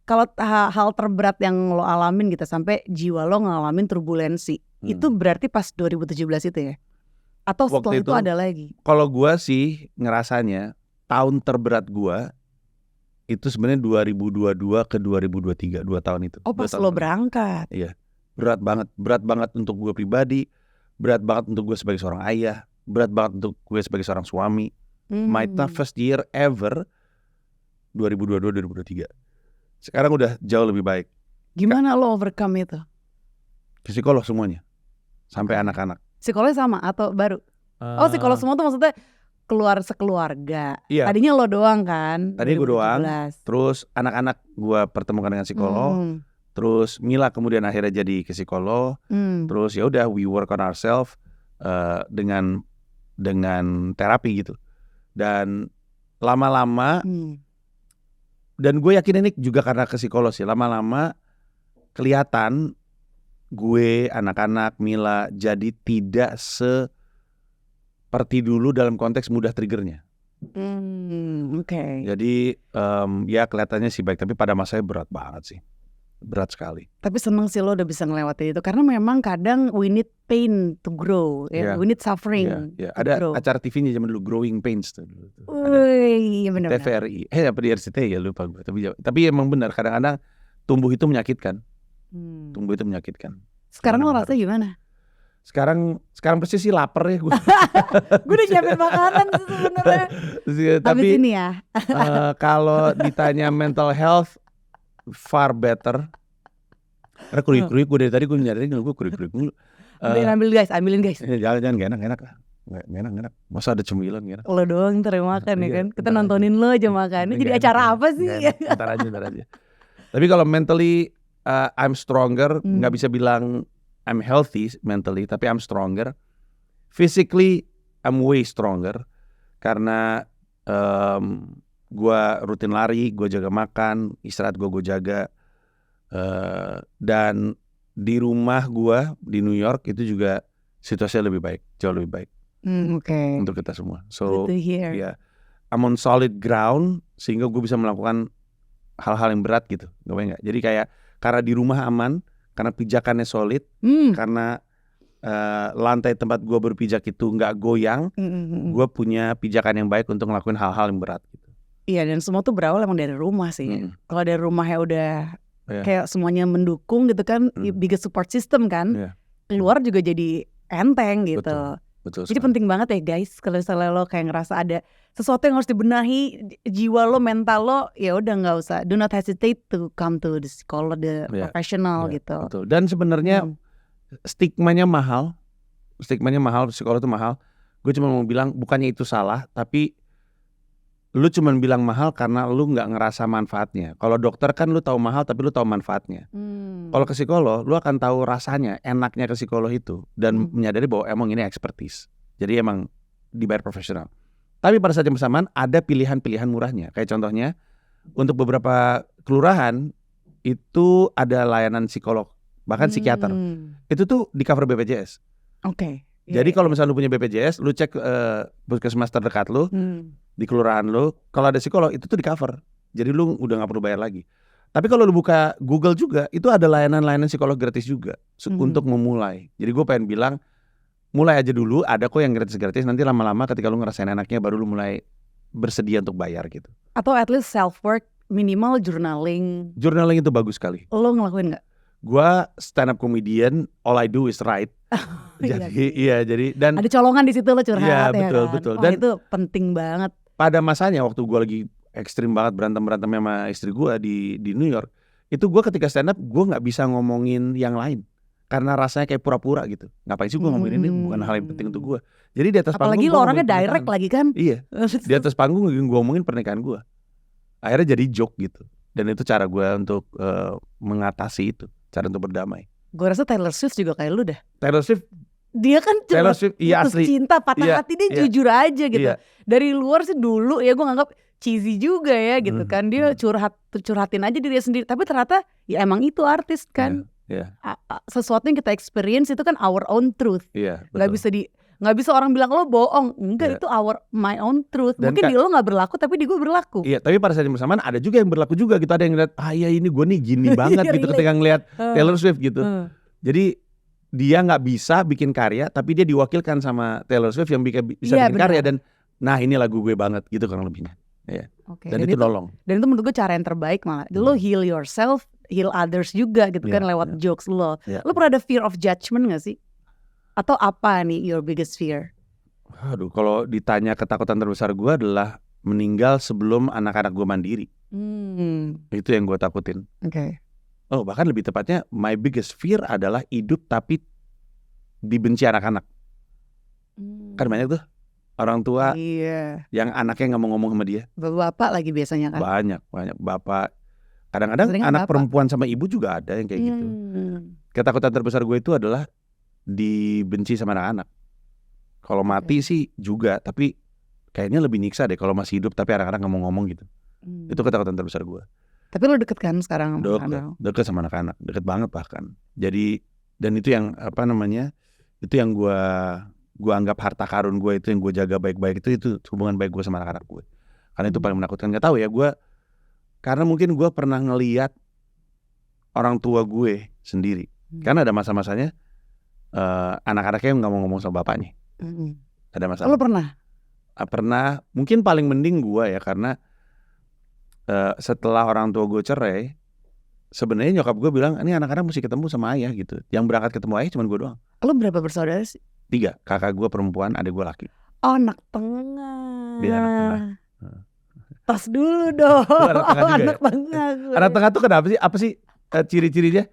Kalau hal terberat yang lo alamin gitu sampai jiwa lo ngalamin turbulensi, itu berarti pas 2017 itu ya? Atau setelah itu ada lagi? Kalau gue sih ngerasanya tahun terberat gue itu sebenarnya 2022 ke 2023, 2 tahun itu. Oh pas lo berangkat? Iya, berat banget untuk gue pribadi, berat banget untuk gue sebagai seorang ayah, berat banget untuk gue sebagai seorang suami. My toughest year ever 2022-2023. Sekarang udah jauh lebih baik. Gimana lo overcome itu? Psikolog semuanya, sampai anak-anak. Psikolog sama atau baru? Psikolog semua tuh maksudnya sekeluarga. Iya. Tadinya lo doang kan? Tadinya gue doang. Terus anak-anak gue pertemukan dengan psikolog. Terus Mila kemudian akhirnya jadi ke psikolog. Terus ya udah we work on ourselves dengan terapi gitu. Dan lama-lama dan gue yakin ini juga karena ke psikolog sih. Lama-lama kelihatan gue, anak-anak, Mila jadi tidak seperti dulu dalam konteks mudah triggernya. Jadi ya kelihatannya sih baik, tapi pada masanya berat banget sih. Berat sekali. Tapi seneng sih lo udah bisa ngelewatin itu. Karena memang kadang we need pain to grow, we need suffering to ada grow. Acara TV-nya zaman dulu Growing Pains tuh. Iya benar. TVRI, apa di RCTI ya lupa gue. Tapi emang benar kadang-kadang tumbuh itu menyakitkan. Tumbuh itu menyakitkan. Sekarang lo rasanya gimana? Sekarang persis sih lapar ya gue. Gue udah nyiapin makanan sih sebenarnya. Tapi ini ya. Kalau ditanya mental health far better. Karena kurik-kurik gue dari tadi gue nyariin gue kurik-kurik mulu. Ambilin guys. Jangan gak enak. Gak enak. Masa ada cemilan gak enak. Lo doang ntar makan ya kan. Kita nontonin lo aja makan. Ini jadi acara apa sih? Ntar aja. Tapi kalau mentally I'm stronger, nggak bisa bilang I'm healthy mentally, tapi I'm stronger. physically I'm way stronger karena gue rutin lari, gue jaga makan, istirahat gue jaga, dan di rumah gue di New York itu juga situasinya lebih baik, jauh lebih baik Oke. untuk kita semua. So Good to hear. ya, I'm on solid ground sehingga gue bisa melakukan hal-hal yang berat gitu, nggak? Jadi kayak karena di rumah aman, karena pijakannya solid, karena lantai tempat gue berpijak itu nggak goyang, gue punya pijakan yang baik untuk ngelakuin hal-hal yang berat gitu. Iya, dan semua tuh berawal emang dari rumah sih. Kalau dari rumahnya udah kayak semuanya mendukung gitu kan, biggest support system kan, keluar juga jadi enteng gitu. Betul Jadi penting banget ya guys, kalau misalnya lo kayak ngerasa ada sesuatu yang harus dibenahi, jiwa lo, mental lo, ya udah nggak usah, do not hesitate to come to the psikolog, the professional gitu. Betul. Dan sebenarnya stigmanya mahal, psikolog itu mahal. Gue cuma mau bilang bukannya itu salah, tapi lu cuma bilang mahal karena lu nggak ngerasa manfaatnya. Kalau dokter kan lu tahu mahal tapi lu tahu manfaatnya. Kalau ke psikolog, lu akan tahu rasanya, enaknya ke psikolog itu dan menyadari bahwa emang ini expertise. Jadi emang dibayar profesional. Tapi pada saat yang bersamaan ada pilihan-pilihan murahnya. Kayak contohnya untuk beberapa kelurahan itu ada layanan psikolog, bahkan psikiater. Itu tuh di cover BPJS. Oke. Jadi kalau misalnya lu punya BPJS, lu cek puskesmas terdekat lu, di kelurahan lu, kalau ada psikolog itu tuh di cover. Jadi lu udah gak perlu bayar lagi. Tapi kalau lu buka Google juga, itu ada layanan-layanan psikolog gratis juga untuk memulai. Jadi gue pengen bilang, mulai aja dulu, ada kok yang gratis-gratis, nanti lama-lama ketika lu ngerasain enaknya baru lu mulai bersedia untuk bayar gitu. Atau at least self work, minimal journaling. Journaling itu bagus sekali. Lo ngelakuin gak? Gua stand up comedian, all I do is write. Jadi jadi dan ada colongan di situ lo curhat ya betul. Dan itu penting banget. Pada masanya waktu gue lagi ekstrim banget berantem sama istri gue di New York, itu gue ketika stand up gue nggak bisa ngomongin yang lain karena rasanya kayak pura-pura gitu. Ngapain sih gue ngomongin ini, bukan hal yang penting untuk gue. Jadi di atas panggung, apalagi lo orangnya direct lagi kan. Iya. Di atas panggung gue ngomongin pernikahan gue. Akhirnya jadi joke gitu. Dan itu cara gue untuk mengatasi itu, cara untuk berdamai. Gue rasa Taylor Swift juga kayak lu dah. Taylor Swift dia kan Taylor Swift, iya, putus asli. cinta, patah hati, dia jujur aja gitu. Dari luar sih dulu ya gue nganggap cheesy juga ya gitu kan. Dia curhatin aja diri sendiri. Tapi ternyata ya emang itu artis kan. Sesuatu yang kita experience itu kan our own truth. Gak bisa orang bilang lo bohong. Enggak, itu my own truth. Dan mungkin di lo gak berlaku tapi di gue berlaku. Iya, tapi pada saat yang bersamaan ada juga yang berlaku juga gitu. Ada yang ngeliat, ya ini gue nih gini banget gitu ketika ngeliat Taylor Swift gitu. Jadi dia gak bisa bikin karya, tapi dia diwakilkan sama Taylor Swift yang bisa bikin karya. Dan nah ini lagu gue banget gitu kurang lebihnya. Dan itu nolong. Dan itu menurut gue cara yang terbaik malah. Lo heal yourself, heal others juga gitu kan lewat jokes lo. Lo pernah ada fear of judgment gak sih? Atau apa nih your biggest fear? Aduh, kalau ditanya ketakutan terbesar gue adalah meninggal sebelum anak-anak gue mandiri. Itu yang gue takutin. Oh, bahkan lebih tepatnya my biggest fear adalah hidup tapi dibenci anak-anak. Kan banyak tuh orang tua yang anaknya gak mau ngomong sama dia. Bapak lagi biasanya kan? Banyak bapak. Kadang-kadang anak bapak. Perempuan sama ibu juga ada yang kayak gitu. Ketakutan terbesar gue itu adalah dibenci sama anak-anak. Kalau mati sih juga, tapi kayaknya lebih nyiksa deh kalau masih hidup tapi anak-anak gak mau ngomong gitu. Itu ketakutan terbesar gue. Tapi lo deket kan sekarang? Deket sama anak-anak, deket banget bahkan. Jadi dan itu yang itu yang gue anggap harta karun gue, itu yang gue jaga baik-baik, itu hubungan baik gue sama anak-anak gue. Karena itu paling menakutkan. Gak tahu ya gue, karena mungkin gue pernah ngeliat orang tua gue sendiri. Karena ada masa-masanya anak-anaknya nggak mau ngomong sama bapaknya. Ada masalah. Lo pernah? Pernah. Mungkin paling mending gue ya, karena setelah orang tua gue cerai, sebenarnya nyokap gue bilang ini anak-anak mesti ketemu sama ayah gitu. Yang berangkat ketemu ayah cuma gue doang. Lo berapa bersaudara sih? 3. Kakak gue perempuan, adik gue laki. Oh, anak tengah. Dia anak tengah. Tas dulu dong. Anak tengah. Anak tengah tuh kenapa sih? Apa sih ciri-cirinya?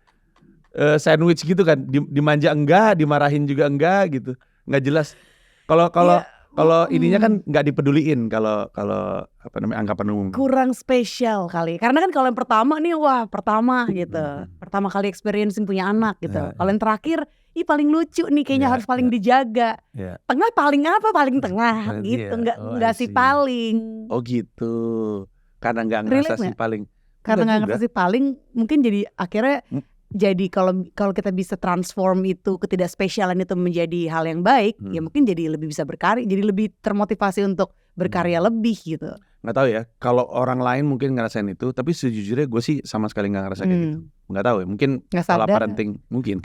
Sandwich gitu kan, dimanja enggak, dimarahin juga enggak gitu, nggak jelas. Kalau ininya kan nggak dipeduliin kalau apa namanya anggapan umum. Kurang spesial kali, karena kan kalau yang pertama nih pertama gitu, pertama kali experiencing punya anak gitu. Kalau yang terakhir ih paling lucu nih kayaknya Iya, harus paling dijaga. Iya. Tengah paling apa? Paling tengah gitu, Iya. nggak I si see. paling. Oh gitu. Karena nggak Relate ngerasa si nggak? paling. Karena Enggak nggak juga. ngerasa si paling, mungkin jadi akhirnya Hmm. jadi kalau kita bisa transform itu ketidakspesialan itu menjadi hal yang baik, ya mungkin jadi lebih bisa berkarya, jadi lebih termotivasi untuk berkarya lebih gitu. Nggak tahu ya. Kalau orang lain mungkin ngerasain itu, tapi sejujurnya gue sih sama sekali nggak ngerasa kayak gitu. Nggak tahu ya. Mungkin Nggak pola sadar. parenting mungkin.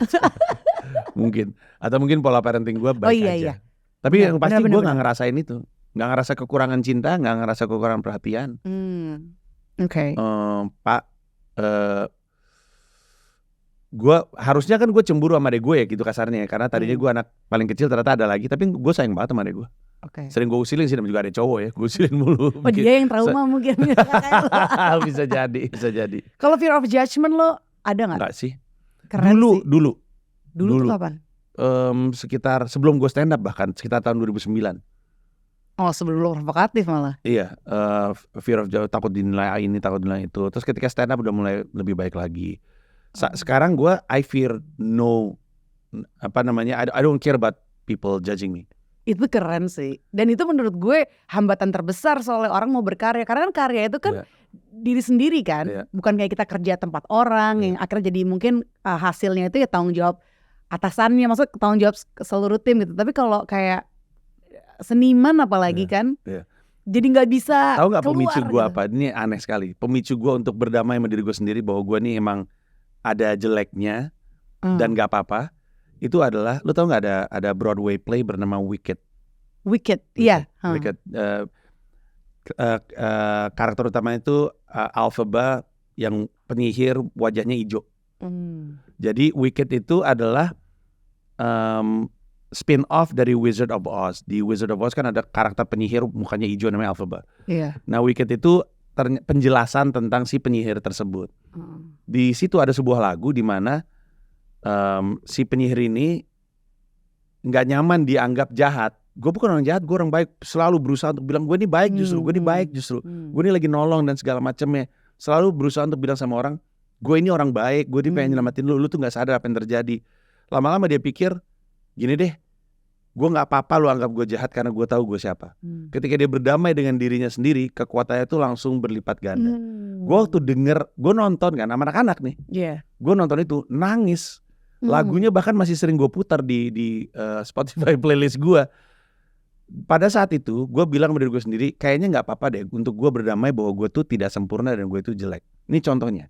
Mungkin. Atau mungkin pola parenting gue baik iya, aja. iya. Tapi Benar, yang pasti benar, gue benar. nggak ngerasain itu. Nggak ngerasa kekurangan cinta, nggak ngerasa kekurangan perhatian. Oke. Pak, gue harusnya kan gue cemburu sama adek gue ya gitu kasarnya ya. Karena tadinya gue anak paling kecil, ternyata ada lagi. Tapi gue sayang banget sama adek gue. Oke. Sering gue usilin sih, juga ada cowok ya. Gue usilin mulu. Oh dia yang trauma mungkin. Bisa jadi, bisa jadi. Kalau fear of judgment lo ada nggak? Enggak sih. Keren Dulu, sih. dulu. Dulu tuh kapan? Sekitar sebelum gue stand up, bahkan sekitar tahun 2009. Oh sebelum lo provokatif malah. Iya, fear of judgment, takut dinilai ini, takut dinilai itu. Terus ketika stand up udah mulai lebih baik lagi. Sekarang gue I fear no, apa namanya, I don't care about people judging me. Itu keren sih. Dan itu menurut gue hambatan terbesar soalnya orang mau berkarya. Karena kan karya itu kan diri sendiri kan. Bukan kayak kita kerja tempat orang yang akhirnya jadi mungkin hasilnya itu ya tanggung jawab atasannya, maksudnya tanggung jawab seluruh tim gitu. Tapi kalau kayak seniman apalagi kan, jadi nggak bisa. Tahu nggak pemicu gue gitu. apa? Ini aneh sekali. Pemicu gue untuk berdamai sama diri gue sendiri bahwa gue nih emang ada jeleknya dan nggak apa-apa. Itu adalah, lu tau nggak ada Broadway play bernama Wicked? Wicked, iya. Wicked. Karakter utamanya itu Elphaba yang penyihir wajahnya hijau. Jadi Wicked itu adalah spin-off dari Wizard of Oz. Di Wizard of Oz kan ada karakter penyihir mukanya hijau namanya Elphaba. Iya. Nah Wicked itu penjelasan tentang si penyihir tersebut. Di situ ada sebuah lagu di mana si penyihir ini nggak nyaman dianggap jahat. Gue bukan orang jahat, gue orang baik. Selalu berusaha untuk bilang gue ini baik justru, gue ini baik justru. Gue ini lagi nolong dan segala macamnya. Selalu berusaha untuk bilang sama orang, gue ini orang baik, gue ini pengen nyelamatin lu tuh nggak sadar apa yang terjadi. Lama-lama dia pikir, gini deh, gue nggak apa-apa lu anggap gue jahat karena gue tahu gue siapa. Ketika dia berdamai dengan dirinya sendiri, kekuatannya itu langsung berlipat ganda. Gue waktu denger, gue nonton kan sama anak-anak nih. Gue nonton itu nangis. Lagunya bahkan masih sering gue putar di Spotify playlist gue. Pada saat itu gue bilang sama diri gue sendiri, kayaknya gak apa-apa deh untuk gue berdamai bahwa gue tuh tidak sempurna dan gue itu jelek. Ini contohnya.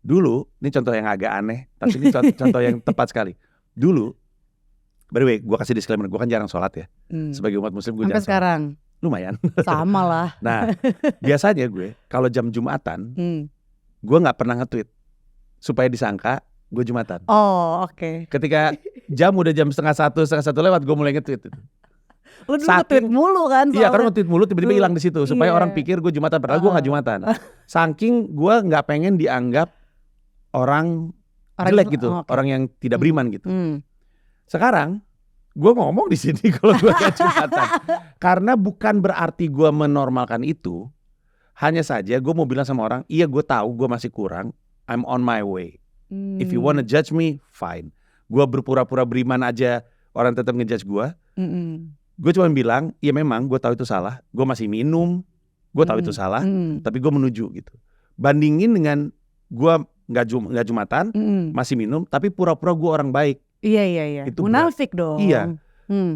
Dulu, ini contoh yang agak aneh, tapi ini contoh yang tepat sekali. Dulu, by the way, gue kasih disclaimer, gue kan jarang sholat ya. Sebagai umat muslim gue jarang sekarang sholat. Lumayan. Sama lah. Nah, biasanya gue kalau jam Jumatan, gue gak pernah nge-tweet supaya disangka gue Jumatan. Oh oke. Ketika jam udah jam 12:30 lewat, gue mulai nge-tweet. Lu dulu nge-tweet mulu kan? Iya, karena nge-tweet mulu tiba-tiba hilang di situ supaya orang pikir gue Jumatan, padahal gue nggak Jumatan. Saking gue nggak pengen dianggap orang jelek gitu, orang yang tidak beriman gitu. Sekarang gue ngomong di sini kalau gue nggak Jumatan, karena bukan berarti gue menormalkan itu. Hanya saja gue mau bilang sama orang, iya gue tahu gue masih kurang, I'm on my way. If you wanna judge me, fine. Gue berpura-pura beriman aja, orang tetap ngejudge gue. Gue cuma bilang, ya memang gue tahu itu salah. Gue masih minum, gue tahu itu salah. Tapi gue menuju gitu. Bandingin dengan gue nggak Jumatan, masih minum, tapi pura-pura gue orang baik. Iya. Itu munafik dong. Iya.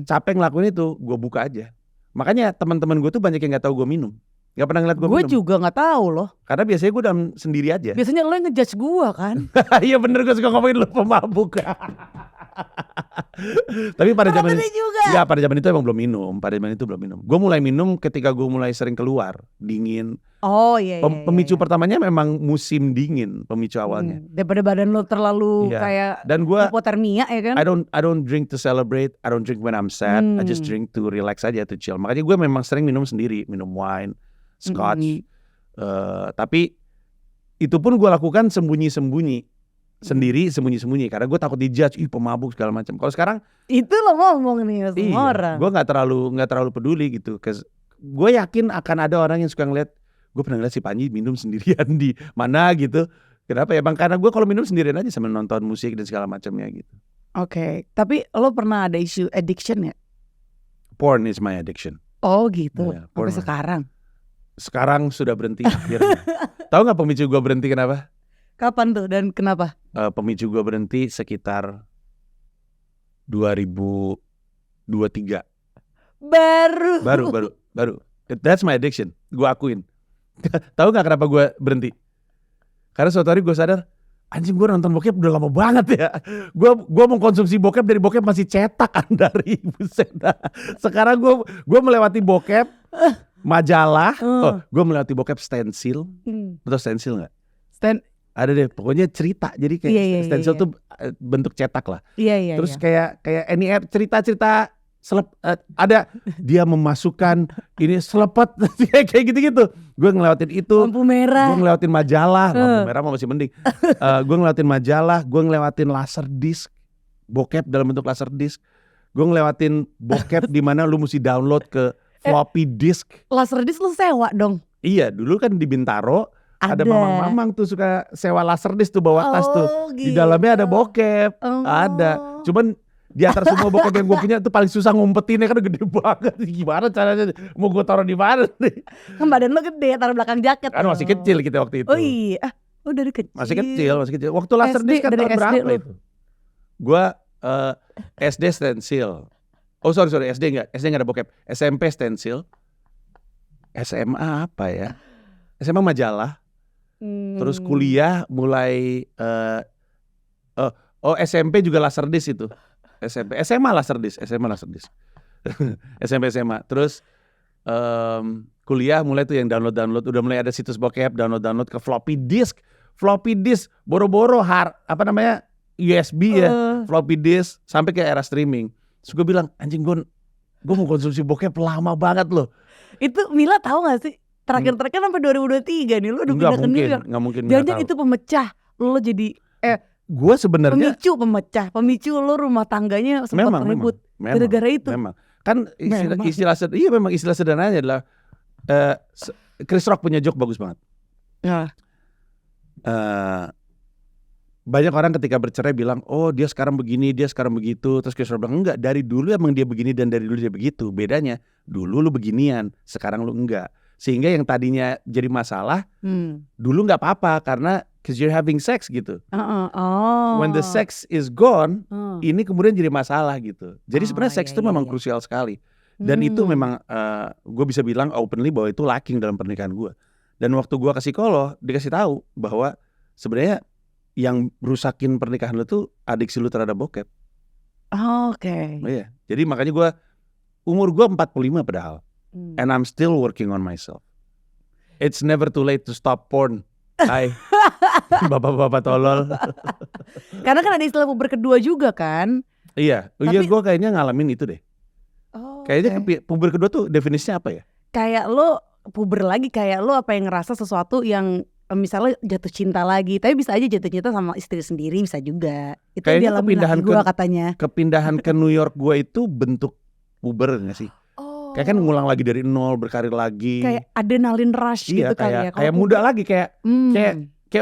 Capek ngelakuin itu, gue buka aja. Makanya teman-teman gue tuh banyak yang nggak tahu gue minum. Gak pernah ngeliat gue minum. Gue juga gak tahu loh. Karena biasanya gue dalam sendiri aja. Biasanya lo yang ngejudge gue kan. Iya bener, gue suka ngomongin lo pemabuk. Tapi pada zaman ya, pada zaman itu emang belum minum. Pada zaman itu belum minum. Gue mulai minum ketika gue mulai sering keluar, dingin. Oh iya. Pemicu pertamanya memang musim dingin, pemicu awalnya. Daripada badan lo terlalu kayak dan gue hipotermia ya kan. I don't drink to celebrate. I don't drink when I'm sad. I just drink to relax aja, to chill. Makanya gue memang sering minum sendiri, minum wine, scotch. Tapi itu pun gue lakukan sembunyi-sembunyi. Sendiri sembunyi-sembunyi karena gue takut dijudge, pemabuk segala macam. Kalau sekarang itu lo ngomong nih semua orang. Gue nggak terlalu peduli gitu. Gue yakin akan ada orang yang suka ngeliat, gue pernah ngeliat si Panji minum sendirian di mana gitu. Kenapa ya bang? Karena gue kalau minum sendirian aja sambil nonton musik dan segala macamnya gitu. Oke, tapi lo pernah ada isu addiction ya? Porn is my addiction. Oh gitu, Iya, sampai porn. sekarang. Sekarang sudah berhenti akhirnya. Tahu nggak pemicu gue berhenti kenapa? Kapan tuh dan kenapa? Pemicu gue berhenti sekitar 2023. Baru. That's my addiction. Gue akuin. Tahu nggak kenapa gue berhenti? Karena suatu hari gue sadar, anjing gue nonton bokep udah lama banget ya. Gue mengkonsumsi bokep dari bokep masih cetakan dari buset. Sekarang gue melewati bokep majalah. Gue melewati bokep stensil. Atau stensil nggak? Ada deh, pokoknya cerita. Jadi kayak stensil tuh bentuk cetak lah. Iya. Terus kayak NIR cerita ada dia memasukkan ini selepet kayak gitu-gitu. Gue ngelewatin itu. Lampu merah. Gue ngelewatin majalah. Lampu merah masih mending. Gue ngelewatin majalah. Gue ngelewatin laser disc. Bokep dalam bentuk laser disc. Gue ngelewatin bokep di mana lu mesti download ke floppy disk. Laser disc lu sewa dong? Iya, dulu kan di Bintaro ada mamang-mamang tuh suka sewa laser disc tuh bawa tas tuh. Di dalamnya ada bokep. Ada. Cuman di antara semua bokep yang gue punya tuh paling susah ngumpetinnya kan gede banget. Gimana caranya? Mau gue taruh di mana nih? Kan badan lo gede, taruh belakang jaket. Kan masih kecil kita waktu itu. Oh iya, dari kecil. Masih kecil. Waktu laser disc kan tahun berapa itu? Gue SD stensil. Oh sorry SD enggak ada bokep. SMP stensil. SMA apa ya? SMA majalah. Terus kuliah mulai SMP juga laser disc itu. SMA laser disc. SMP SMA. Terus kuliah mulai tuh yang download, udah mulai ada situs bokep, download ke floppy disk, boro-boro USB ya, floppy disk sampai ke era streaming. Terus gue bilang, anjing gue mau konsumsi bokep lama banget loh. Itu Mila tahu gak sih? Terakhir sampai 2023 nih lo udah pindah ke New York. Nggak mungkin. Jangan itu pemecah lo jadi gue sebenarnya pemicu lo rumah tangganya sempat ribut gara-gara itu. Memang. Kan istilah sederhananya adalah Chris Rock punya joke bagus banget. Ya. Banyak orang ketika bercerai bilang, oh dia sekarang begini, dia sekarang begitu. Terus Chris Rock bilang, enggak, dari dulu emang dia begini dan dari dulu dia begitu. Bedanya, dulu lu beginian, sekarang lu enggak. Sehingga yang tadinya jadi masalah, dulu nggak apa-apa karena cause you're having sex gitu. When the sex is gone, ini kemudian jadi masalah gitu. Jadi sebenarnya seks itu memang krusial sekali. Dan itu memang gue bisa bilang openly bahwa itu lacking dalam pernikahan gue. Dan waktu gue ke psikolog dikasih tahu bahwa sebenarnya yang rusakin pernikahan lu tuh adiksi lu terhadap bokep. Oke. Iya. Jadi makanya gue umur gue 45 padahal. And I'm still working on myself. It's never too late to stop porn. Hai. Bapak-bapak tolol. Karena kan ada istilah puber kedua juga kan? Iya. Iya gue kayaknya ngalamin itu deh. Kayaknya puber kedua tuh definisinya apa ya? Kayak lo puber lagi, kayak lo apa yang ngerasa sesuatu yang misalnya jatuh cinta lagi, tapi bisa aja jatuh cinta sama istri sendiri, bisa juga. Itu kayaknya kepindahan gue katanya. Kepindahan ke New York gue itu bentuk puber gak sih? Kayak kan ngulang lagi dari nol, berkarir lagi. Kayak adrenalin rush gitu kali ya. Kayak muda lagi, kayak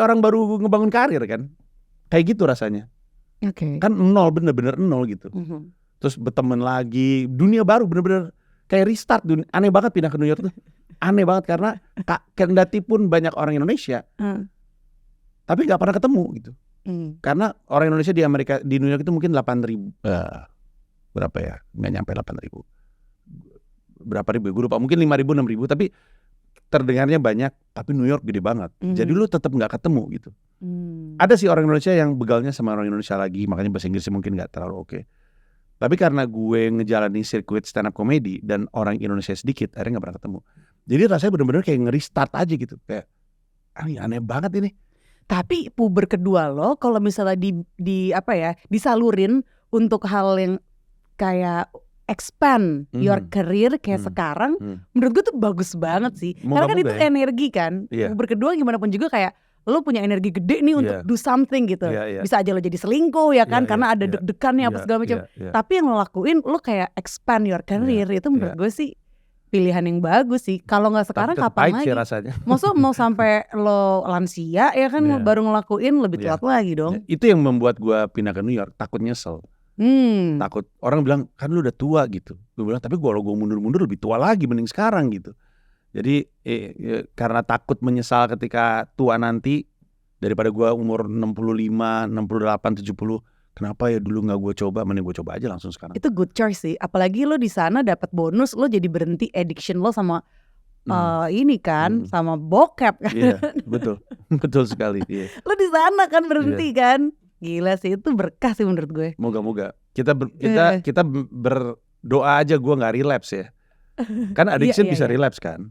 orang baru ngebangun karir kan. Kayak gitu rasanya. Kan nol, bener-bener nol gitu. Terus berteman lagi, dunia baru bener-bener kayak restart. Aneh banget pindah ke New York tuh. Aneh banget karena kendati pun banyak orang Indonesia, tapi gak pernah ketemu gitu. Karena orang Indonesia di New York itu mungkin 8.000, berapa ya? Nggak nyampe 8.000. Berapa ribu, gue lupa, mungkin 5.000, 6.000, tapi terdengarnya banyak, tapi New York gede banget. Jadi lu tetap nggak ketemu gitu. Ada sih orang Indonesia yang begalnya sama orang Indonesia lagi, makanya bahasa Inggrisnya mungkin nggak terlalu oke. Tapi karena gue ngejalanin sirkuit stand up comedy dan orang Indonesia sedikit, akhirnya nggak pernah ketemu. Jadi rasanya benar-benar kayak nge-restart aja gitu, kayak aneh banget ini. Tapi puber kedua lo, kalau misalnya disalurin untuk hal yang kayak expand your career kayak sekarang, menurut gue tuh bagus banget sih. Karena kan itu energi kan. Puber kedua gimana pun juga kayak lo punya energi gede nih untuk do something gitu. Bisa aja lo jadi selingkuh ya kan, karena ada deg-degannya apa segala macam. Tapi yang lo lakuin, lo kayak expand your career, itu menurut gue sih pilihan yang bagus sih. Kalau nggak sekarang kapan lagi? Maksudnya mau sampai lo lansia ya kan, baru ngelakuin lebih telat lagi dong. Itu yang membuat gue pindah ke New York, takut nyesel. Takut orang bilang kan lu udah tua gitu. Gue bilang tapi kalau gue mundur-mundur lebih tua lagi mending sekarang gitu. Jadi karena takut menyesal ketika tua nanti, daripada gue umur 65, 68, 70, kenapa ya dulu gak gue coba, mending gue coba aja langsung sekarang. Itu good choice sih. Apalagi lo di sana dapat bonus, lo jadi berhenti addiction lo sama ini kan, sama bokep kan. Iya, betul. Betul sekali. Iya. Lo di sana kan berhenti kan. Gila sih, itu berkah sih menurut gue. Moga-moga kita berdoa aja gue nggak relapse ya. Kan addiction bisa relapse kan.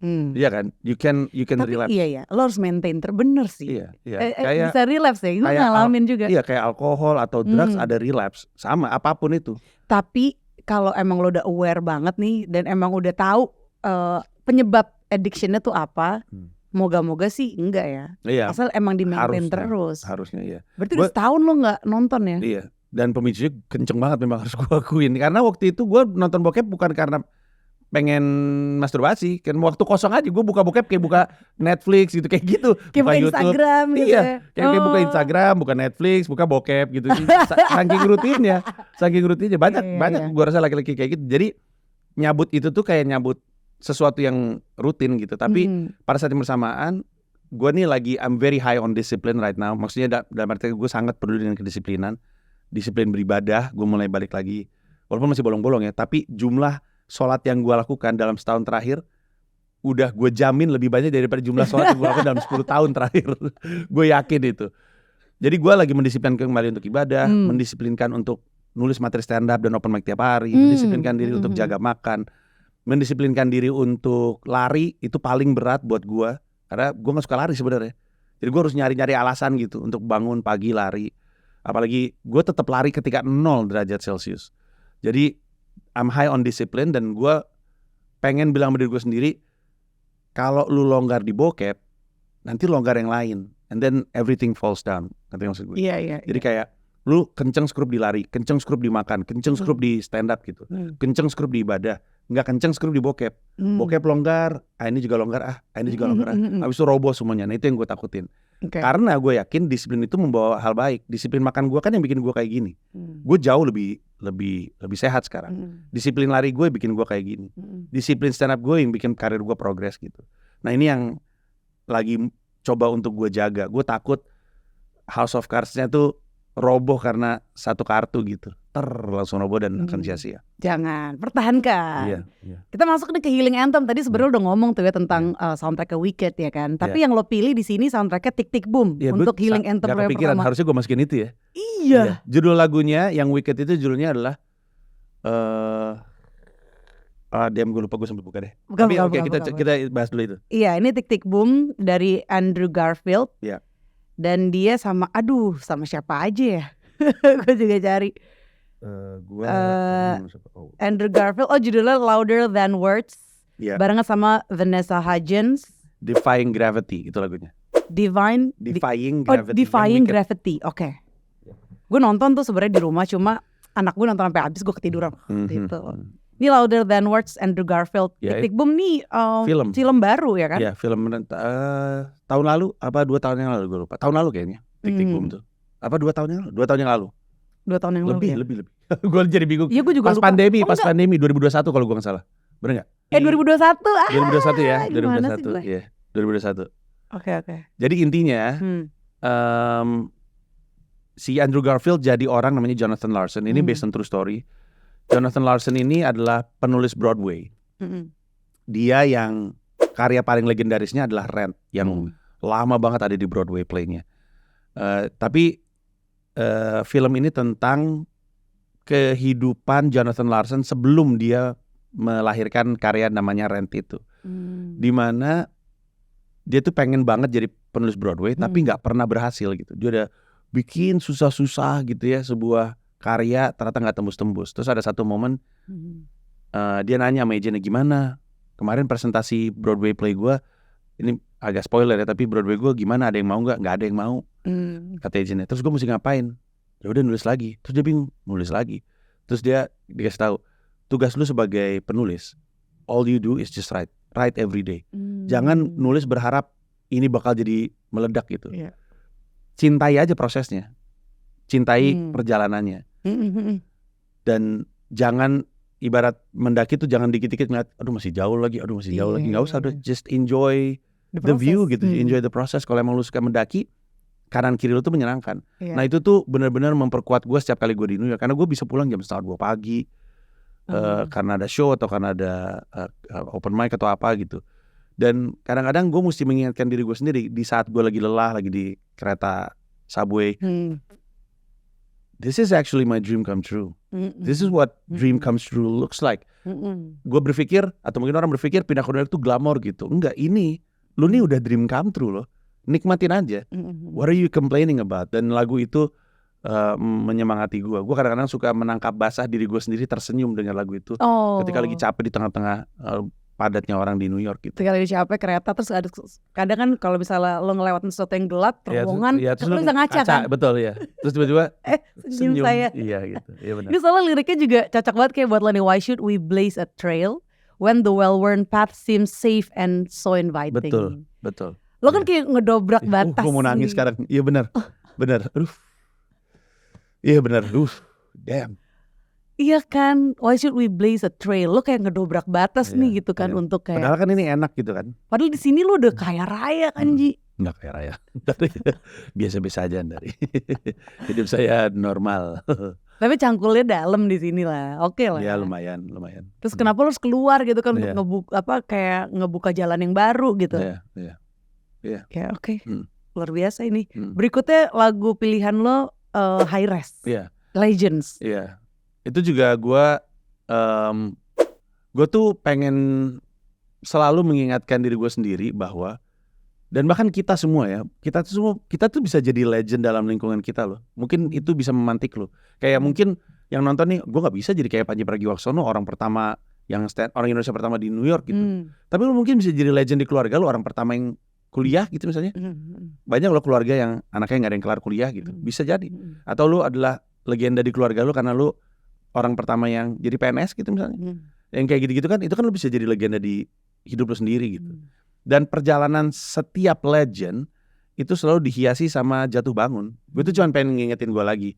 Iya kan, you can tapi relapse. Iya, lo harus maintain, bener sih. Iya. Kayak bisa relapse ya, gue ngalamin juga. Iya, kayak alkohol atau drugs ada relapse, sama apapun itu. Tapi kalau emang lo udah aware banget nih dan emang udah tahu penyebab addictionnya tuh apa, moga-moga sih enggak ya. Iya. Asal emang di maintain terus. Harusnya iya. Berarti udah setahun lo nggak nonton ya? Iya. Dan pemicunya kenceng banget memang harus gue akuin. Karena waktu itu gue nonton bokep bukan karena pengen masturbasi, kan waktu kosong aja gue buka bokep kayak buka Netflix gitu, kayak gitu, kayak buka YouTube, Instagram gitu. Iya, kayak buka Instagram, buka Netflix, buka bokep gitu. Saking rutinnya banyak gue rasa laki-laki kayak gitu. Jadi nyabut itu tuh kayak nyabut sesuatu yang rutin gitu. Tapi pada saat yang bersamaan, gue nih lagi I'm very high on discipline right now. Maksudnya dalam arti gue sangat peduli dengan kedisiplinan, disiplin beribadah. Gue mulai balik lagi, walaupun masih bolong-bolong ya, tapi jumlah sholat yang gue lakukan dalam setahun terakhir udah gue jamin lebih banyak daripada jumlah sholat yang gue lakukan dalam 10 tahun terakhir. Gue yakin itu. Jadi gue lagi mendisiplinkan kembali untuk ibadah, mendisiplinkan untuk nulis materi stand up dan open mic tiap hari, mendisiplinkan diri untuk jaga makan, mendisiplinkan diri untuk lari. Itu paling berat buat gue, karena gue gak suka lari sebenarnya. Jadi gue harus nyari-nyari alasan gitu untuk bangun pagi lari. Apalagi gue tetap lari ketika 0 derajat Celcius. Jadi I'm high on discipline, dan gue pengen bilang sama diri gue sendiri, kalau lu longgar di bokep, nanti longgar yang lain, and then everything falls down. Ngerti maksud gue? Iya. Jadi kayak lu kenceng skrup di lari, kenceng skrup di makan, kenceng skrup di stand up gitu, kenceng skrup di ibadah, nggak kenceng skrup di bokep. Bokep longgar, ini juga longgar, ini juga longgar, habis itu roboh semuanya. Nah itu yang gue takutin. Karena gue yakin disiplin itu membawa hal baik. Disiplin makan gue kan yang bikin gue kayak gini. Gue jauh lebih sehat sekarang. Disiplin lari gue bikin gue kayak gini. Disiplin stand up gue yang bikin karir gue progres gitu. Nah ini yang lagi coba untuk gue jaga. Gue takut House of Cards-nya tuh roboh karena satu kartu gitu. Langsung roboh dan akan sia-sia. Jangan, pertahankan. Iya. Kita masuk nih ke Healing Anthem. Tadi sebenarnya udah ngomong tuh ya tentang soundtrack ke Wicked ya kan. Tapi yang lo pilih di sini soundtracknya Tick Tick Boom untuk Healing Anthem yang pertama. Harusnya gue masukin itu ya. Iya. Judul lagunya yang Wicked itu judulnya adalah diam, gue lupa, gue sampai buka deh. Tapi kita bahas dulu itu. Iya, ini Tick Tick Boom dari Andrew Garfield. Iya. Dan dia sama siapa aja ya? Gue juga cari. Andrew Garfield. Judulnya Louder Than Words. Barengan sama Vanessa Hudgens. Defying Gravity itu lagunya. Defying Gravity. Defying Gravity. Oke. Gue nonton tuh sebenarnya di rumah, cuma anak gue nonton sampai habis, gue ketiduran. Gitu. Ini Louder Than Words, Andrew Garfield. Tick Tick Boom nih film baru ya kan? Iya, film tahun lalu apa 2 tahun yang lalu, gue lupa. Tahun lalu kayaknya Tick Tick Boom tuh. Apa 2 tahun yang lalu? 2 tahun yang lalu. 2 tahun yang lalu. Lebih. Gue jadi bingung. Iya, gue juga lupa. Pandemi 2021 kalau gue nggak salah. Bener nggak? 2021. 2021 ya. 2021. Iya, 2021. Oke. Jadi intinya si Andrew Garfield jadi orang namanya Jonathan Larson. Ini based on true story. Jonathan Larson ini adalah penulis Broadway. Dia yang karya paling legendarisnya adalah Rent, yang lama banget ada di Broadway play-nya. Tapi film ini tentang kehidupan Jonathan Larson sebelum dia melahirkan karya namanya Rent itu. Dimana dia tuh pengen banget jadi penulis Broadway, tapi gak pernah berhasil gitu. Dia udah bikin susah-susah gitu ya sebuah karya, ternyata gak tembus-tembus. Terus ada satu momen dia nanya sama agentnya, gimana kemarin presentasi Broadway play gue, ini agak spoiler ya, tapi Broadway gue gimana, ada yang mau gak? Gak ada yang mau, kata agentnya. Terus gue mesti ngapain? Ya udah nulis lagi. Terus dia bingung, nulis lagi. Terus dia dikasih tahu, tugas lu sebagai penulis, all you do is just write every day. Jangan nulis berharap ini bakal jadi meledak gitu. Cintai aja prosesnya, cintai perjalanannya. Dan jangan ibarat mendaki tuh jangan dikit-dikit ngeliat aduh masih jauh lagi, nggak usah, just enjoy the view gitu, enjoy the process. Kalau emang lu suka mendaki, kanan kiri lu tuh menyenangkan. Nah itu tuh benar-benar memperkuat gue setiap kali gue di New York, karena gue bisa pulang jam 1:30 pagi karena ada show atau karena ada open mic atau apa gitu. Dan kadang-kadang gue mesti mengingatkan diri gue sendiri di saat gue lagi lelah, lagi di kereta subway, this is actually my dream come true. This is what dream comes true looks like. Gue berpikir, atau mungkin orang berpikir pindah ke New York itu glamor gitu. Enggak, ini lu nih udah dream come true loh. Nikmatin aja. What are you complaining about? Dan lagu itu menyemangati gue. Gue kadang-kadang suka menangkap basah diri gue sendiri tersenyum dengan lagu itu. Ketika lagi capek di tengah-tengah padatnya orang di New York gitu. Ketika lagi capek kereta, terus ada kadang kan kalau misalnya lo ngelewatin sesuatu yang gelap, terowongan, terus lo bisa ngaca kan? Betul ya. Terus tiba-tiba senyum saya. Iya gitu. Iya benar. Ini soalnya liriknya juga cocok banget kayak buat lo nih. Why should we blaze a trail when the well-worn path seems safe and so inviting? Betul. Lo kan kayak ngedobrak batas. Gue mau nangis sekarang. Iya benar. Aduh. Iya benar. Damn. Iya kan, why should we blaze a trail? Lo kayak ngedobrak batas nih gitu kan untuk kayak. Padahal kan ini enak gitu kan. Padahal di sini lo udah kaya raya kan Ji. Enggak kaya raya. Biasa-biasa aja dari hidup saya normal. Tapi cangkulnya dalam di sini lah, oke lah. Ya lumayan. Terus kenapa lo harus keluar gitu kan untuk ngebuka jalan yang baru gitu? Iya. Ya oke. Luar biasa ini. Berikutnya lagu pilihan lo High Res. Iya. Legends. Iya. Itu juga gue tuh pengen selalu mengingatkan diri gue sendiri bahwa, dan bahkan kita semua ya, kita tuh bisa jadi legend dalam lingkungan kita loh. Mungkin itu bisa memantik lo. Kayak mungkin yang nonton nih, gue nggak bisa jadi kayak Pandji Pragiwaksono, orang pertama orang Indonesia pertama di New York gitu. Tapi lo mungkin bisa jadi legend di keluarga lo, orang pertama yang kuliah gitu misalnya. Banyak lo keluarga yang anaknya nggak ada yang kelar kuliah gitu. Bisa jadi. Atau lo adalah legenda di keluarga lo karena lo orang pertama yang jadi PNS gitu misalnya. Yang kayak gitu-gitu kan, itu kan lo bisa jadi legenda di hidup lo sendiri gitu. Dan perjalanan setiap legend itu selalu dihiasi sama jatuh bangun. Gue tuh cuma pengen ngingetin gue lagi,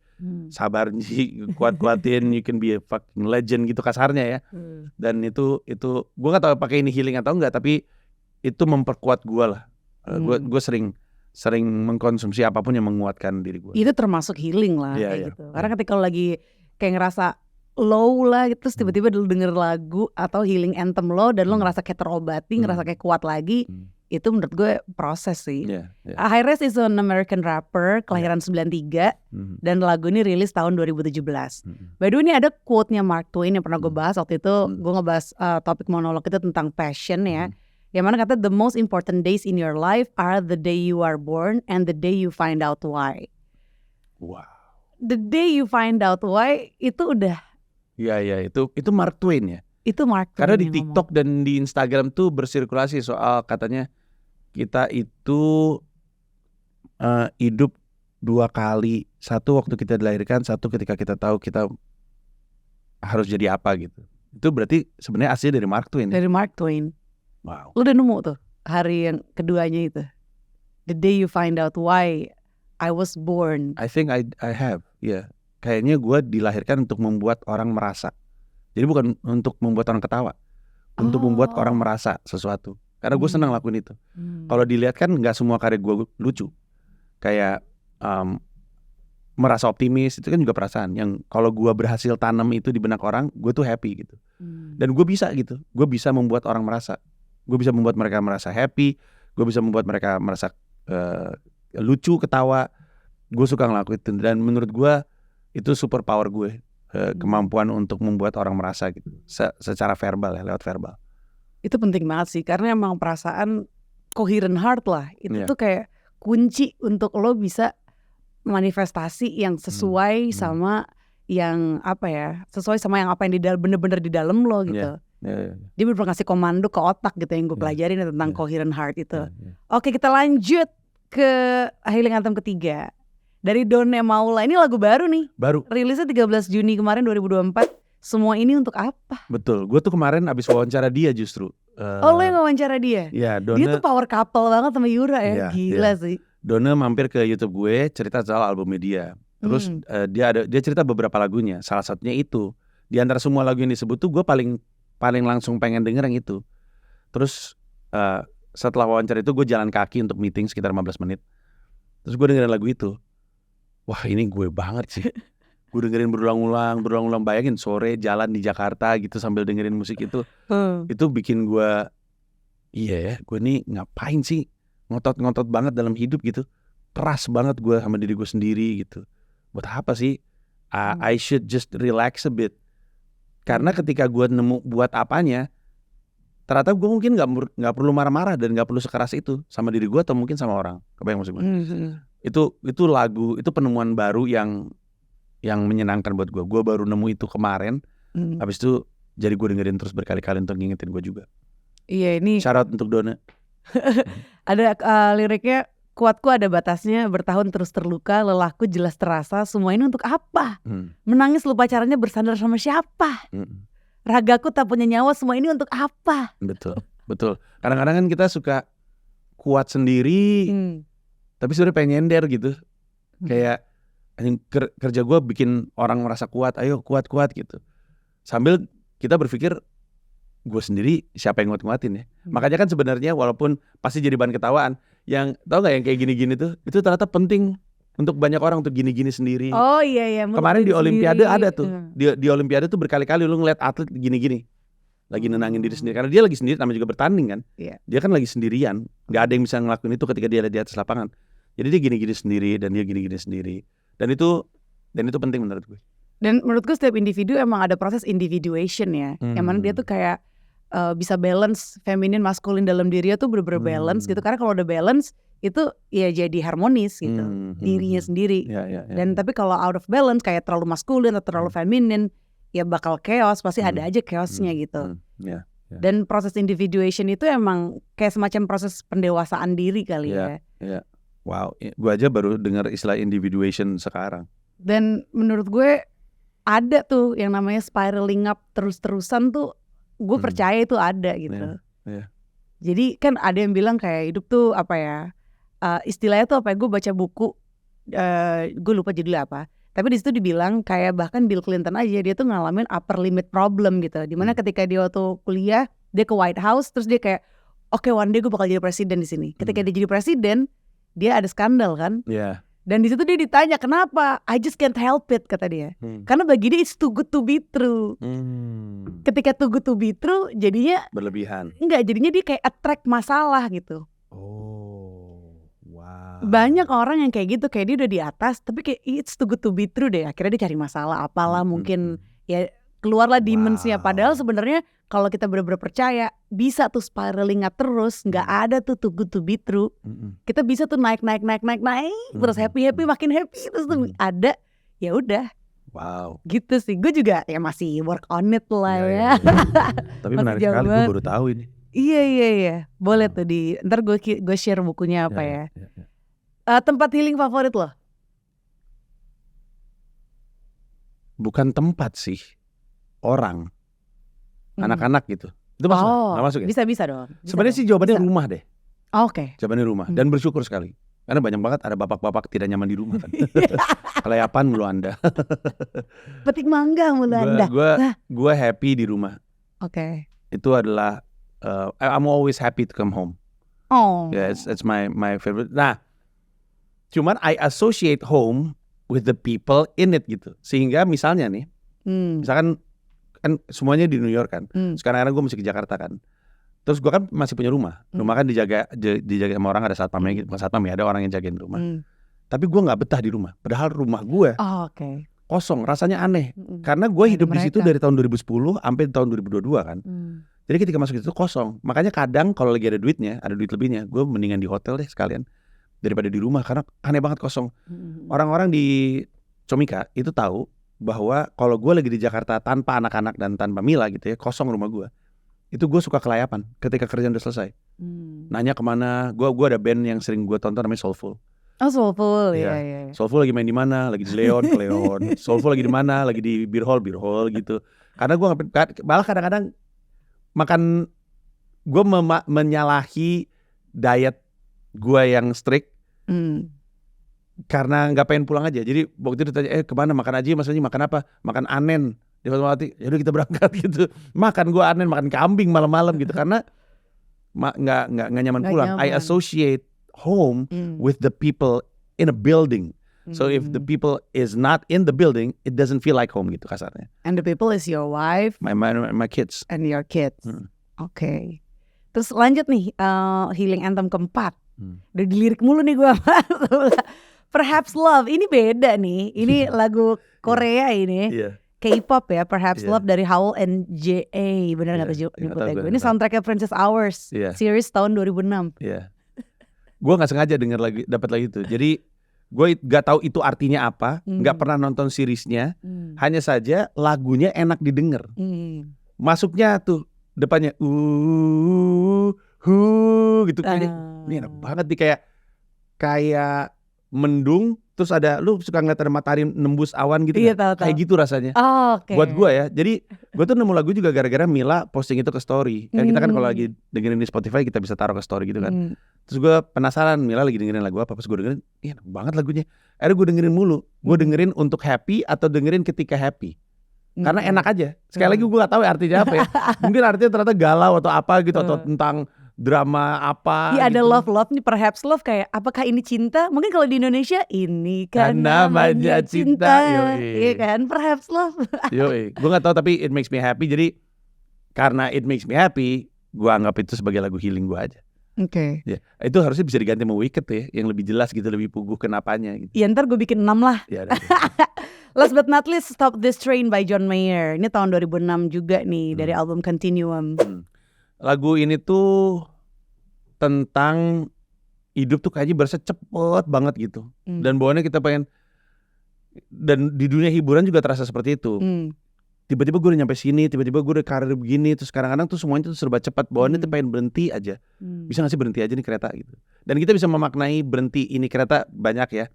sabar Ji, kuat-kuatin, you can be a fucking legend gitu kasarnya ya. Dan itu gue gak tahu pakai ini healing atau enggak, tapi itu memperkuat gue lah. Gue sering mengkonsumsi apapun yang menguatkan diri gue. Itu termasuk healing lah kayak gitu. Karena ketika lo lagi kayak ngerasa low lah, terus tiba-tiba lo denger lagu atau healing anthem lo dan lo ngerasa kayak terobati, ngerasa kayak kuat lagi, itu menurut gue proses sih. High Res is an American rapper kelahiran 93 dan lagu ini rilis tahun 2017. By the way, ini ada quote-nya Mark Twain yang pernah gue bahas waktu itu. Gue ngebahas topik monolog itu tentang passion ya. Yang mana kata the most important days in your life are the day you are born and the day you find out why. Wow. The day you find out why itu udah. Iya itu Mark Twain ya. Itu Mark Twain. Karena di TikTok dan di Instagram tuh bersirkulasi soal katanya kita itu hidup 2 kali. Satu waktu kita dilahirkan, satu ketika kita tahu kita harus jadi apa gitu. Itu berarti sebenarnya asli dari Mark Twain. Dari Mark Twain. Wow. Lu udah nemu tuh hari yang keduanya itu. The day you find out why I was born. I think I have. Yeah. Kayaknya gue dilahirkan untuk membuat orang merasa. Jadi bukan untuk membuat orang ketawa, untuk membuat orang merasa sesuatu. Karena gue senang lakuin itu. Kalau dilihat kan nggak semua karya gue lucu. Kayak merasa optimis itu kan juga perasaan. Yang kalau gue berhasil tanam itu di benak orang, gue tuh happy gitu. Dan gue bisa gitu. Gue bisa membuat orang merasa. Gue bisa membuat mereka merasa happy. Gue bisa membuat mereka merasa lucu, ketawa. Gue suka ngelakuin itu. Dan menurut gue itu super power gue, kemampuan untuk membuat orang merasa gitu, secara verbal ya, lewat verbal. Itu penting banget sih, karena emang perasaan coherent heart lah, itu tuh kayak kunci untuk lo bisa manifestasi yang sesuai sama yang apa ya, sesuai sama yang apa yang bener-bener di dalam lo gitu. Dia bener-bener ngasih komando ke otak gitu yang gue pelajarin tentang coherent heart itu. Oke, kita lanjut ke healing anthem ketiga. Dari Done Maula, ini lagu baru nih. Baru. Rilisnya 13 Juni kemarin 2024. Semua ini untuk apa? Betul, gue tuh kemarin abis wawancara dia justru. Lo yang wawancara dia? Iya, Done. Dia tuh power couple banget sama Yura ya, gila sih. Done mampir ke YouTube gue, cerita soal albumnya dia. Terus dia cerita beberapa lagunya. Salah satunya itu. Di antara semua lagu yang disebut tuh gue paling langsung pengen denger yang itu. Terus setelah wawancara itu gue jalan kaki untuk meeting sekitar 15 menit. Terus gue dengerin lagu itu. Wah, ini gue banget sih. Gue dengerin berulang-ulang. Bayangin sore jalan di Jakarta gitu sambil dengerin musik itu. Itu bikin gue, iya ya, gue nih ngapain sih ngotot-ngotot banget dalam hidup gitu. Keras banget gue sama diri gue sendiri gitu. Buat apa sih? I should just relax a bit. Karena ketika gue nemu buat apanya, ternyata gue mungkin nggak perlu marah-marah dan nggak perlu sekeras itu sama diri gue atau mungkin sama orang. Kebayang maksud gue? Itu lagu, itu penemuan baru yang menyenangkan buat gue. Gue baru nemu itu kemarin. Habis itu jadi gue dengerin terus berkali-kali untuk ngingetin gue juga. Iya, ini Shout out untuk Dona. ada liriknya, kuatku ada batasnya, bertahun terus terluka, lelahku jelas terasa, semua ini untuk apa? Menangis lupa caranya, bersandar sama siapa? Ragaku tak punya nyawa, semua ini untuk apa? Betul. Kadang-kadang kan kita suka kuat sendiri, tapi sebenarnya pengen nyender gitu. Kayak kerja gue bikin orang merasa kuat, ayo kuat gitu. Sambil kita berpikir, gue sendiri siapa yang nguat-nguatin ya. Makanya kan sebenarnya walaupun pasti jadi bahan ketawaan, yang tau gak yang kayak gini-gini tuh, itu ternyata penting untuk banyak orang untuk gini-gini sendiri. Oh iya. Kemarin di Olimpiade ada tuh, di Olimpiade tuh berkali-kali lu ngeliat atlet gini-gini, lagi nenangin diri sendiri. Karena dia lagi sendiri, namanya juga bertanding kan. Dia kan lagi sendirian, gak ada yang bisa ngelakuin itu ketika dia ada di atas lapangan. Jadi dia gini-gini sendiri dan dia gini-gini sendiri. Dan itu penting menurut gue. Dan menurutku setiap individu emang ada proses individuation ya, yang mana dia tuh kayak bisa balance feminin maskulin dalam dirinya tuh bener-bener balance gitu. Karena kalau udah balance itu ya jadi harmonis gitu, dirinya sendiri. Dan tapi kalau out of balance kayak terlalu maskulin atau terlalu feminin, ya bakal chaos, pasti ada aja chaosnya gitu. Dan proses individuation itu emang kayak semacam proses pendewasaan diri kali ya. Wow, gue aja baru dengar istilah individuation sekarang. Dan menurut gue ada tuh yang namanya spiraling up terus-terusan tuh, gue percaya itu ada gitu. Jadi kan ada yang bilang kayak hidup tuh apa ya, istilahnya tuh apa ya, gue baca buku, gue lupa judulnya apa, tapi di situ dibilang kayak bahkan Bill Clinton aja dia tuh ngalamin upper limit problem gitu, dimana ketika dia waktu kuliah dia ke White House, terus dia kayak oke, one day gue bakal jadi presiden di sini. Ketika dia jadi presiden, dia ada skandal kan. Dan di situ dia ditanya kenapa, I just can't help it kata dia. Karena bagi dia it's too good to be true. Ketika too good to be true, jadinya berlebihan. Enggak, jadinya dia kayak attract masalah gitu. Wow. Banyak orang yang kayak gitu, kayak dia udah di atas, tapi kayak it's too good to be true deh. Akhirnya dia cari masalah, apalah mungkin ya keluarlah demons-nya. Padahal sebenarnya kalau kita benar-benar percaya bisa tuh spiraling up terus, nggak ada tuh too good to be true. Kita bisa tuh naik terus happy makin happy terus tuh ada, ya udah. Wow. Gitu sih, gue juga ya masih work on it lah ya. Tapi menarik sekali, gue baru tahu ini. Iya. Boleh tuh ntar gue share bukunya apa ya. Tempat healing favorit lo? Bukan tempat sih, orang. Anak-anak gitu. Itu nggak masuk ya? Bisa dong. Sebenarnya sih jawabannya rumah deh. Oke. Jawabannya rumah dan bersyukur sekali. Karena banyak banget ada bapak-bapak tidak nyaman di rumah kan. Kelayapan mulu Anda. Petik mangga mulu Anda. Gue happy di rumah. Oke. Itu adalah I'm always happy to come home. Yeah, it's my favorite. Nah, cuman I associate home with the people in it gitu. Sehingga misalnya nih, misalkan kan semuanya di New York kan. Sekarang gue masih ke Jakarta kan. Terus gue kan masih punya rumah. Rumah kan dijaga sama orang, ada satpamnya gitu. Bukan satpam ya, ada orang yang jagain rumah. Tapi gue gak betah di rumah. Padahal rumah gue kosong, rasanya aneh. Karena gue hidup di situ dari tahun 2010 sampai tahun 2022 kan. Jadi ketika masuk itu kosong. Makanya kadang kalau lagi ada duit lebihnya, gue mendingan di hotel deh sekalian daripada di rumah, karena aneh banget kosong. Orang-orang di Comika itu tahu bahwa kalau gue lagi di Jakarta tanpa anak-anak dan tanpa Mila gitu ya, kosong rumah gue, itu gue suka kelayapan ketika kerjaan udah selesai. Nanya kemana, gue ada band yang sering gue tonton namanya Soulful. Soulful, iya. Soulful lagi main di mana, lagi di Leon, ke Leon. Soulful lagi di mana, lagi di beer hall gitu. Karena gue malah kadang-kadang makan, gue menyalahi diet gue yang strict karena nggak pengen pulang aja. Jadi waktu itu ditanya, kemana makan aja Mas Anji, makan apa? Makan anen. Di Fatmawati, yaudah kita berangkat gitu. Makan gue anen, makan kambing malam-malam gitu. Karena nggak nyaman pulang. I associate home with the people in a building. So if the people is not in the building, it doesn't feel like home gitu kasarnya. And the people is your wife, my kids, and your kids. Oke. Terus lanjut nih healing anthem keempat. Udah dilirik mulu nih gue. Perhaps Love. Ini beda nih. Ini lagu Korea ini. K-pop ya, Perhaps Love dari Howl and J.A. Bener nggak tuh nyebut lagu? Ini soundtracknya Princess Hours series tahun 2006. Gue nggak sengaja dapat lagi itu. Jadi gue gak tahu itu artinya apa, gak pernah nonton seriesnya, hanya saja lagunya enak didengar. Masuknya tuh depannya gitu kayaknya ini enak banget nih, kayak mendung, terus ada, lu suka ngeliat ada matahari nembus awan gitu, tahu. Kayak gitu rasanya. Buat gue ya. Jadi gue tuh nemu lagu juga gara-gara Mila posting itu ke story. Kan kita kan kalau lagi dengerin di Spotify kita bisa taruh ke story gitu kan. Terus gue penasaran Mila lagi dengerin lagu apa. Pas gue dengerin, enak banget lagunya. Akhirnya gue dengerin mulu. Gue dengerin untuk happy atau dengerin ketika happy. Karena enak aja. Sekali lagi gue gak tahu artinya apa ya. Mungkin artinya ternyata galau atau apa gitu, atau tentang drama apa gitu. Ada love nih, Perhaps Love kayak apakah ini cinta? Mungkin kalau di Indonesia ini kan namanya cinta. Iya kan, Perhaps Love. Gue gak tahu tapi it makes me happy. Jadi karena it makes me happy, gue anggap itu sebagai lagu healing gue aja. Oke. Ya, itu harusnya bisa diganti sama Wicked ya, yang lebih jelas gitu, lebih puguh kenapanya gitu. Ya ntar gue bikin 6 lah. Ya, Last but not least, Stop This Train by John Mayer. Ini tahun 2006 juga nih, dari album Continuum. Lagu ini tuh tentang hidup tuh kayaknya berasa cepet banget gitu. Dan bawaannya kita pengen, dan di dunia hiburan juga terasa seperti itu. Tiba-tiba gue udah nyampe sini, tiba-tiba gue udah karir begini, terus kadang-kadang tuh semuanya tuh serba cepat. Bawaannya tuh pengen berhenti aja. Bisa gak sih berhenti aja nih kereta gitu. Dan kita bisa memaknai berhenti ini kereta banyak ya.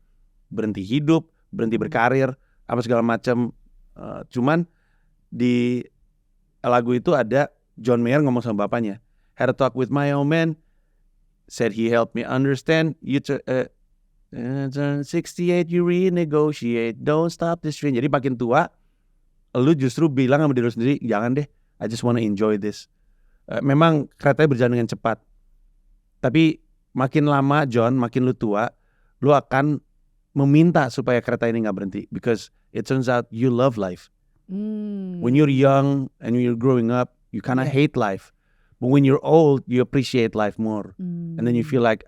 Berhenti hidup, berhenti berkarir, apa segala macam. Cuman di lagu itu ada John Mayer ngomong sama bapaknya, had a talk with my old man, said he helped me understand, you turn 68 you renegotiate, don't stop this train. Jadi makin tua lu justru bilang sama diri lu sendiri, jangan deh, I just wanna enjoy this. Memang keretanya berjalan dengan cepat, tapi makin lama John, makin lu tua, lu akan meminta supaya kereta ini gak berhenti, because it turns out you love life. When you're young and when you're growing up, you kinda hate life, but when you're old you appreciate life more. And then you feel like,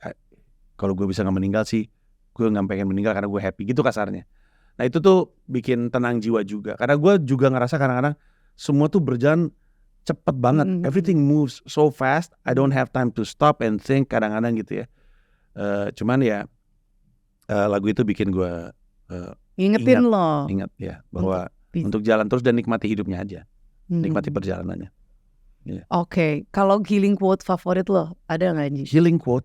kalau gue bisa gak meninggal sih, gue gak pengen meninggal karena gue happy gitu kasarnya. Nah itu tuh bikin tenang jiwa juga. Karena gue juga ngerasa kadang-kadang semua tuh berjalan cepet banget. Everything moves so fast, I don't have time to stop and think kadang-kadang gitu ya. Cuman ya lagu itu bikin gue ingetin lo. Ingat ya bahwa untuk jalan terus dan nikmati hidupnya aja. Nikmati perjalanannya. Oke. Kalau healing quote favorit lo ada gak Anji? Healing quote?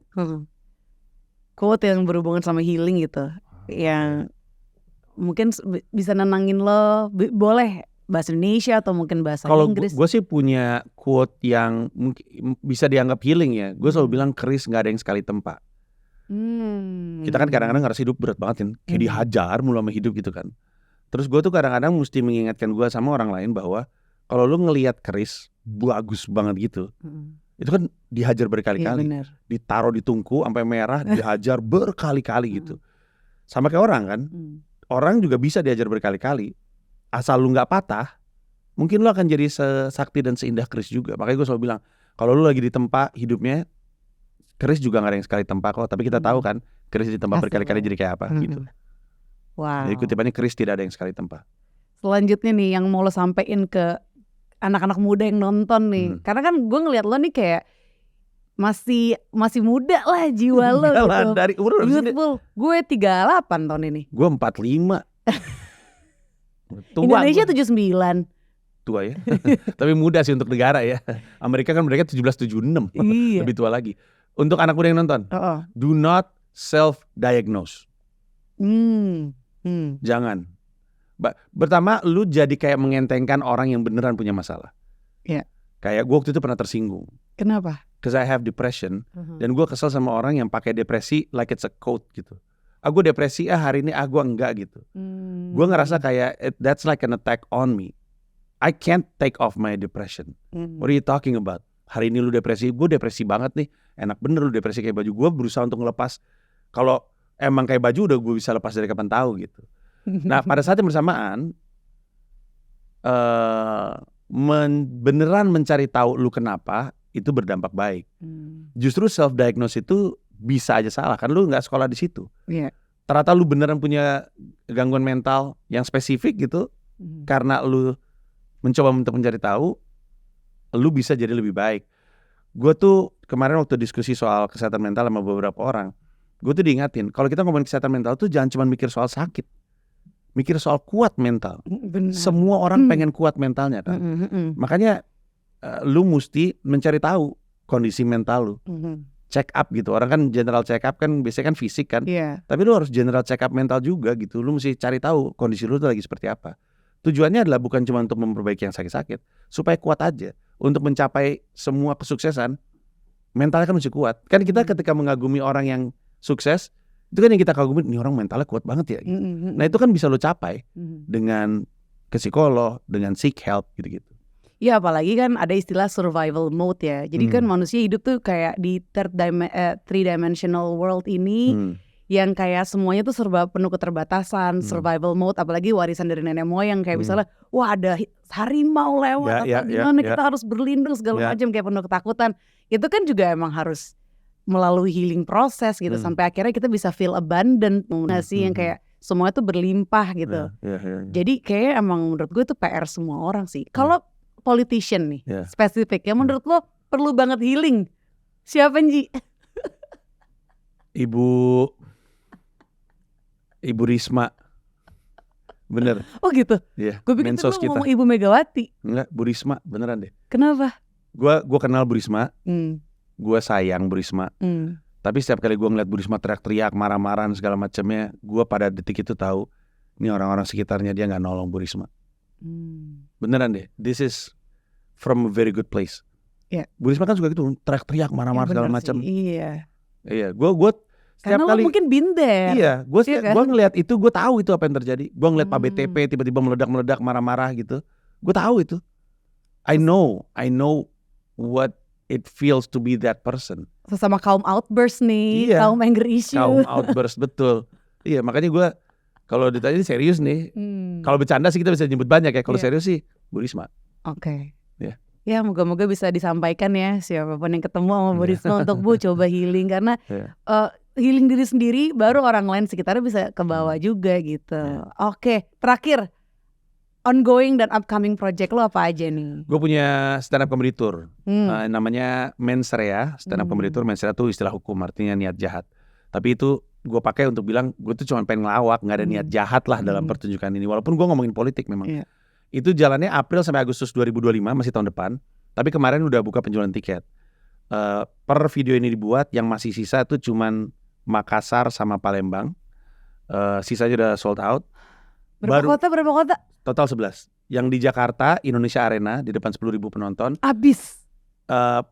Quote yang berhubungan sama healing gitu, yang mungkin bisa nenangin lo. Boleh bahasa Indonesia atau mungkin bahasa Inggris. Kalau gue sih punya quote yang bisa dianggap healing ya. Gue selalu bilang, keris gak ada yang sekali tempa. Kita kan kadang-kadang ngerasa hidup berat banget kan, kayak dihajar mulu sama hidup gitu kan. Terus gue tuh kadang-kadang mesti mengingatkan gue sama orang lain bahwa kalau lu ngelihat keris bagus banget gitu, itu kan dihajar berkali-kali, ditaruh di tungku sampai merah, dihajar berkali-kali gitu. Sama kayak orang kan, orang juga bisa diajar berkali-kali. Asal lu gak patah, mungkin lu akan jadi sesakti dan seindah keris juga. Makanya gue selalu bilang, kalau lu lagi ditempa hidupnya, keris juga gak ada yang sekali tempa kok. Tapi kita tahu kan, keris ditempa berkali-kali jadi kayak apa gitu. Wow. Jadi kutipannya, keris tidak ada yang sekali tempa. Selanjutnya nih yang mau lo sampein ke anak-anak muda yang nonton nih. Karena kan gue ngeliat lo nih kayak masih muda lah jiwa lo gitu. Dari umur beautiful. Gue 38 tahun ini. Gue 45. Tua, Indonesia 79. Tua ya. Tapi muda sih untuk negara ya. Amerika kan mereka 1776. Iya. Lebih tua lagi. Untuk anak muda yang nonton, do not self-diagnose. Jangan. Pertama, lu jadi kayak mengentengkan orang yang beneran punya masalah. Kayak gue waktu itu pernah tersinggung. Kenapa? Because I have depression. Dan gue kesel sama orang yang pakai depresi like it's a code gitu. Gue depresi, hari ini gue enggak gitu. Gue ngerasa kayak that's like an attack on me. I can't take off my depression. What are you talking about? Hari ini lu depresi, gue depresi banget nih. Enak bener lu depresi kayak baju. Gue berusaha untuk ngelepas. Kalau emang kayak baju udah gue bisa lepas dari kapan tahu gitu. Nah pada saat yang bersamaan beneran mencari tahu lu kenapa itu berdampak baik. Justru self diagnose itu bisa aja salah kan lu nggak sekolah di situ. Ternyata lu beneran punya gangguan mental yang spesifik gitu. Karena lu mencoba untuk mencari tahu, lu bisa jadi lebih baik. Gue tuh kemarin waktu diskusi soal kesehatan mental sama beberapa orang, gue tuh diingatin kalau kita ngomongin kesehatan mental tuh jangan cuma mikir soal sakit, mikir soal kuat mental. Benar. Semua orang pengen kuat mentalnya kan. Makanya lu mesti mencari tahu kondisi mental lu. Check up gitu. Orang kan general check up kan biasanya kan fisik kan. Tapi lu harus general check up mental juga gitu. Lu mesti cari tahu kondisi lu tuh lagi seperti apa. Tujuannya adalah bukan cuma untuk memperbaiki yang sakit-sakit, supaya kuat aja. Untuk mencapai semua kesuksesan, mentalnya kan mesti kuat. Kan kita ketika mengagumi orang yang sukses, itu kan yang kita kagumi, ini orang mentalnya kuat banget ya. Nah itu kan bisa lo capai dengan ke psikolog, dengan seek help gitu-gitu. Ya apalagi kan ada istilah survival mode ya. Jadi kan manusia hidup tuh kayak di three dimensional world ini. Yang kayak semuanya tuh serba penuh keterbatasan, survival mode, apalagi warisan dari nenek moyang kayak misalnya, wah ada harimau lewat atau gimana kita harus berlindung segala macam kayak penuh ketakutan. Itu kan juga emang harus melalui healing proses gitu sampai akhirnya kita bisa feel abundant, yang kayak semuanya tuh berlimpah gitu. Jadi kayak emang menurut gue itu PR semua orang sih. Kalau politician nih spesifik, yang menurut lo perlu banget healing, siapa Nji? Ibu Risma. Bener. Oh gitu? Iya. Gue pikir tuh lo ngomong Ibu Megawati. Enggak, Bu Risma beneran deh. Kenapa? Gue kenal Bu Risma. Gue sayang Bu Risma. Tapi setiap kali gue ngeliat Bu Risma teriak-teriak, marah-marah segala macamnya, gue pada detik itu tahu ini orang-orang sekitarnya dia nggak nolong Bu Risma. Beneran deh. This is from a very good place. Bu Risma kan suka gitu teriak-teriak, marah-marah segala macam. Iya. Gue setiap karena kali lo mungkin been there. Iya, gue kan? ngeliat itu, gue tahu itu apa yang terjadi. Gue ngeliat Pak BTP tiba-tiba meledak-meledak, marah-marah gitu. Gue tahu itu. I know what it feels to be that person. Sesama kaum outburst nih, kaum anger issue. Kaum outburst betul. Iya, makanya gue kalau ditanya ini serius nih. Kalau bercanda sih kita bisa nyebut banyak ya. Kalau serius sih Bu Risma. Oke. Ya moga-moga bisa disampaikan ya siapapun yang ketemu sama Bu Risma untuk Bu coba healing karena healing diri sendiri baru orang lain sekitarnya bisa ke bawah juga gitu. Oke, terakhir ongoing dan upcoming project lo apa aja nih? Gue punya stand up comedy tour. Namanya mens rea. Stand up comedy tour, mens rea itu istilah hukum, artinya niat jahat. Tapi itu gue pakai untuk bilang gue tuh cuma pengen ngelawak, nggak ada niat jahat lah dalam pertunjukan ini. Walaupun gue ngomongin politik memang. Itu jalannya April sampai Agustus 2025, masih tahun depan. Tapi kemarin udah buka penjualan tiket. Per video ini dibuat, yang masih sisa tuh cuman Makassar sama Palembang. Sisanya udah sold out. Berapa kota? Total 11. Yang di Jakarta, Indonesia Arena, di depan 10.000 penonton. Abis?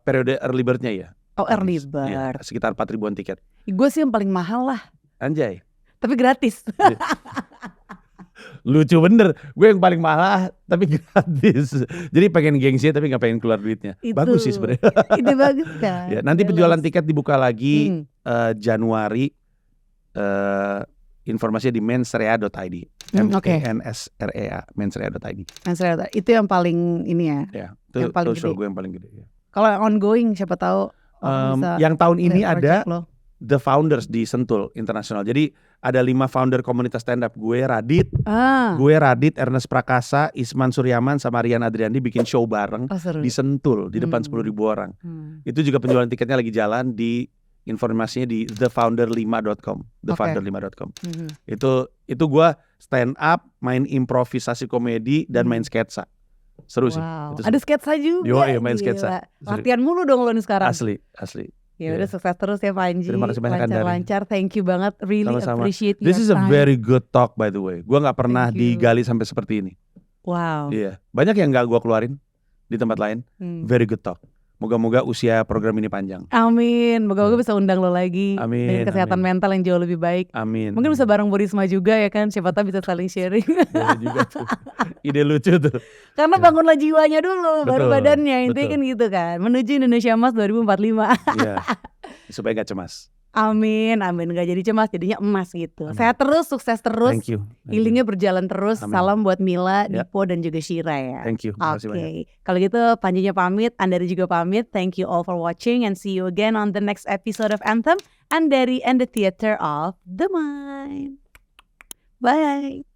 Periode early bird-nya ya. Oh early bird. Ya, sekitar 4 ribuan tiket. Gue sih yang paling mahal lah. Anjay. Tapi gratis. Lucu bener, gue yang paling mahal tapi gratis. Jadi pengen gengsi tapi gak pengen keluar duitnya. Bagus sih sebenarnya. Itu bagus kan. Ya, nanti penjualan tiket dibuka lagi Januari. Informasinya di mensrea.id. MNSREA mensrea.id. Mensrea, itu yang paling ini ya. Ya, itu show gue yang paling gede. Ya. Kalau ongoing siapa tahu yang tahun ini ada lo. The Founders di Sentul Internasional. Jadi ada 5 founder komunitas stand up. Gue Radit, Ernest Prakasa, Isman Suryaman sama Rian Adriandi bikin show bareng di Sentul di depan 10.000 orang. Itu juga penjualan tiketnya lagi jalan, di informasinya di thefounder5.com. thefounder5.com. Itu gue stand up, main improvisasi komedi dan main sketsa. Seru sih. Itu ada sketsa juga. Yo, main sketsa. Latihan mulu dong lo nih sekarang. Asli. Ya udah sukses terus ya Panji. Terima kasih banyak lancar. Thank you banget. Really sama-sama. Appreciate your This is time. a very good talk by the way. Gue nggak pernah digali sampai seperti ini. Wow. Iya. Banyak yang nggak gue keluarin di tempat lain. Very good talk. Moga-moga usia program ini panjang. Amin. Moga-moga bisa undang lo lagi. Amin, Dengan kesehatan amin. mental yang jauh lebih baik. Amin. Mungkin bisa bareng Bu Risma juga ya kan. Siapa tahu bisa saling sharing. Boleh juga tuh. Ide lucu tuh. Karena bangunlah jiwanya dulu, baru Betul, badannya. Intinya betul. kan gitu kan. Menuju Indonesia Emas 2045. Iya. Supaya gak cemas. Amin, amin. Gak jadi cemas, jadinya emas gitu. Amin. Sehat terus, sukses terus. Thank you. Healingnya berjalan terus. Amin. Salam buat Mila, Ya. Dipo, dan juga Shira ya. Thank you. Oke, Makasih banyak. kalau gitu Panjinya pamit, Andari juga pamit. Thank you all for watching and see you again on the next episode of Anthem, Andari and the Theater of the Mind. Bye.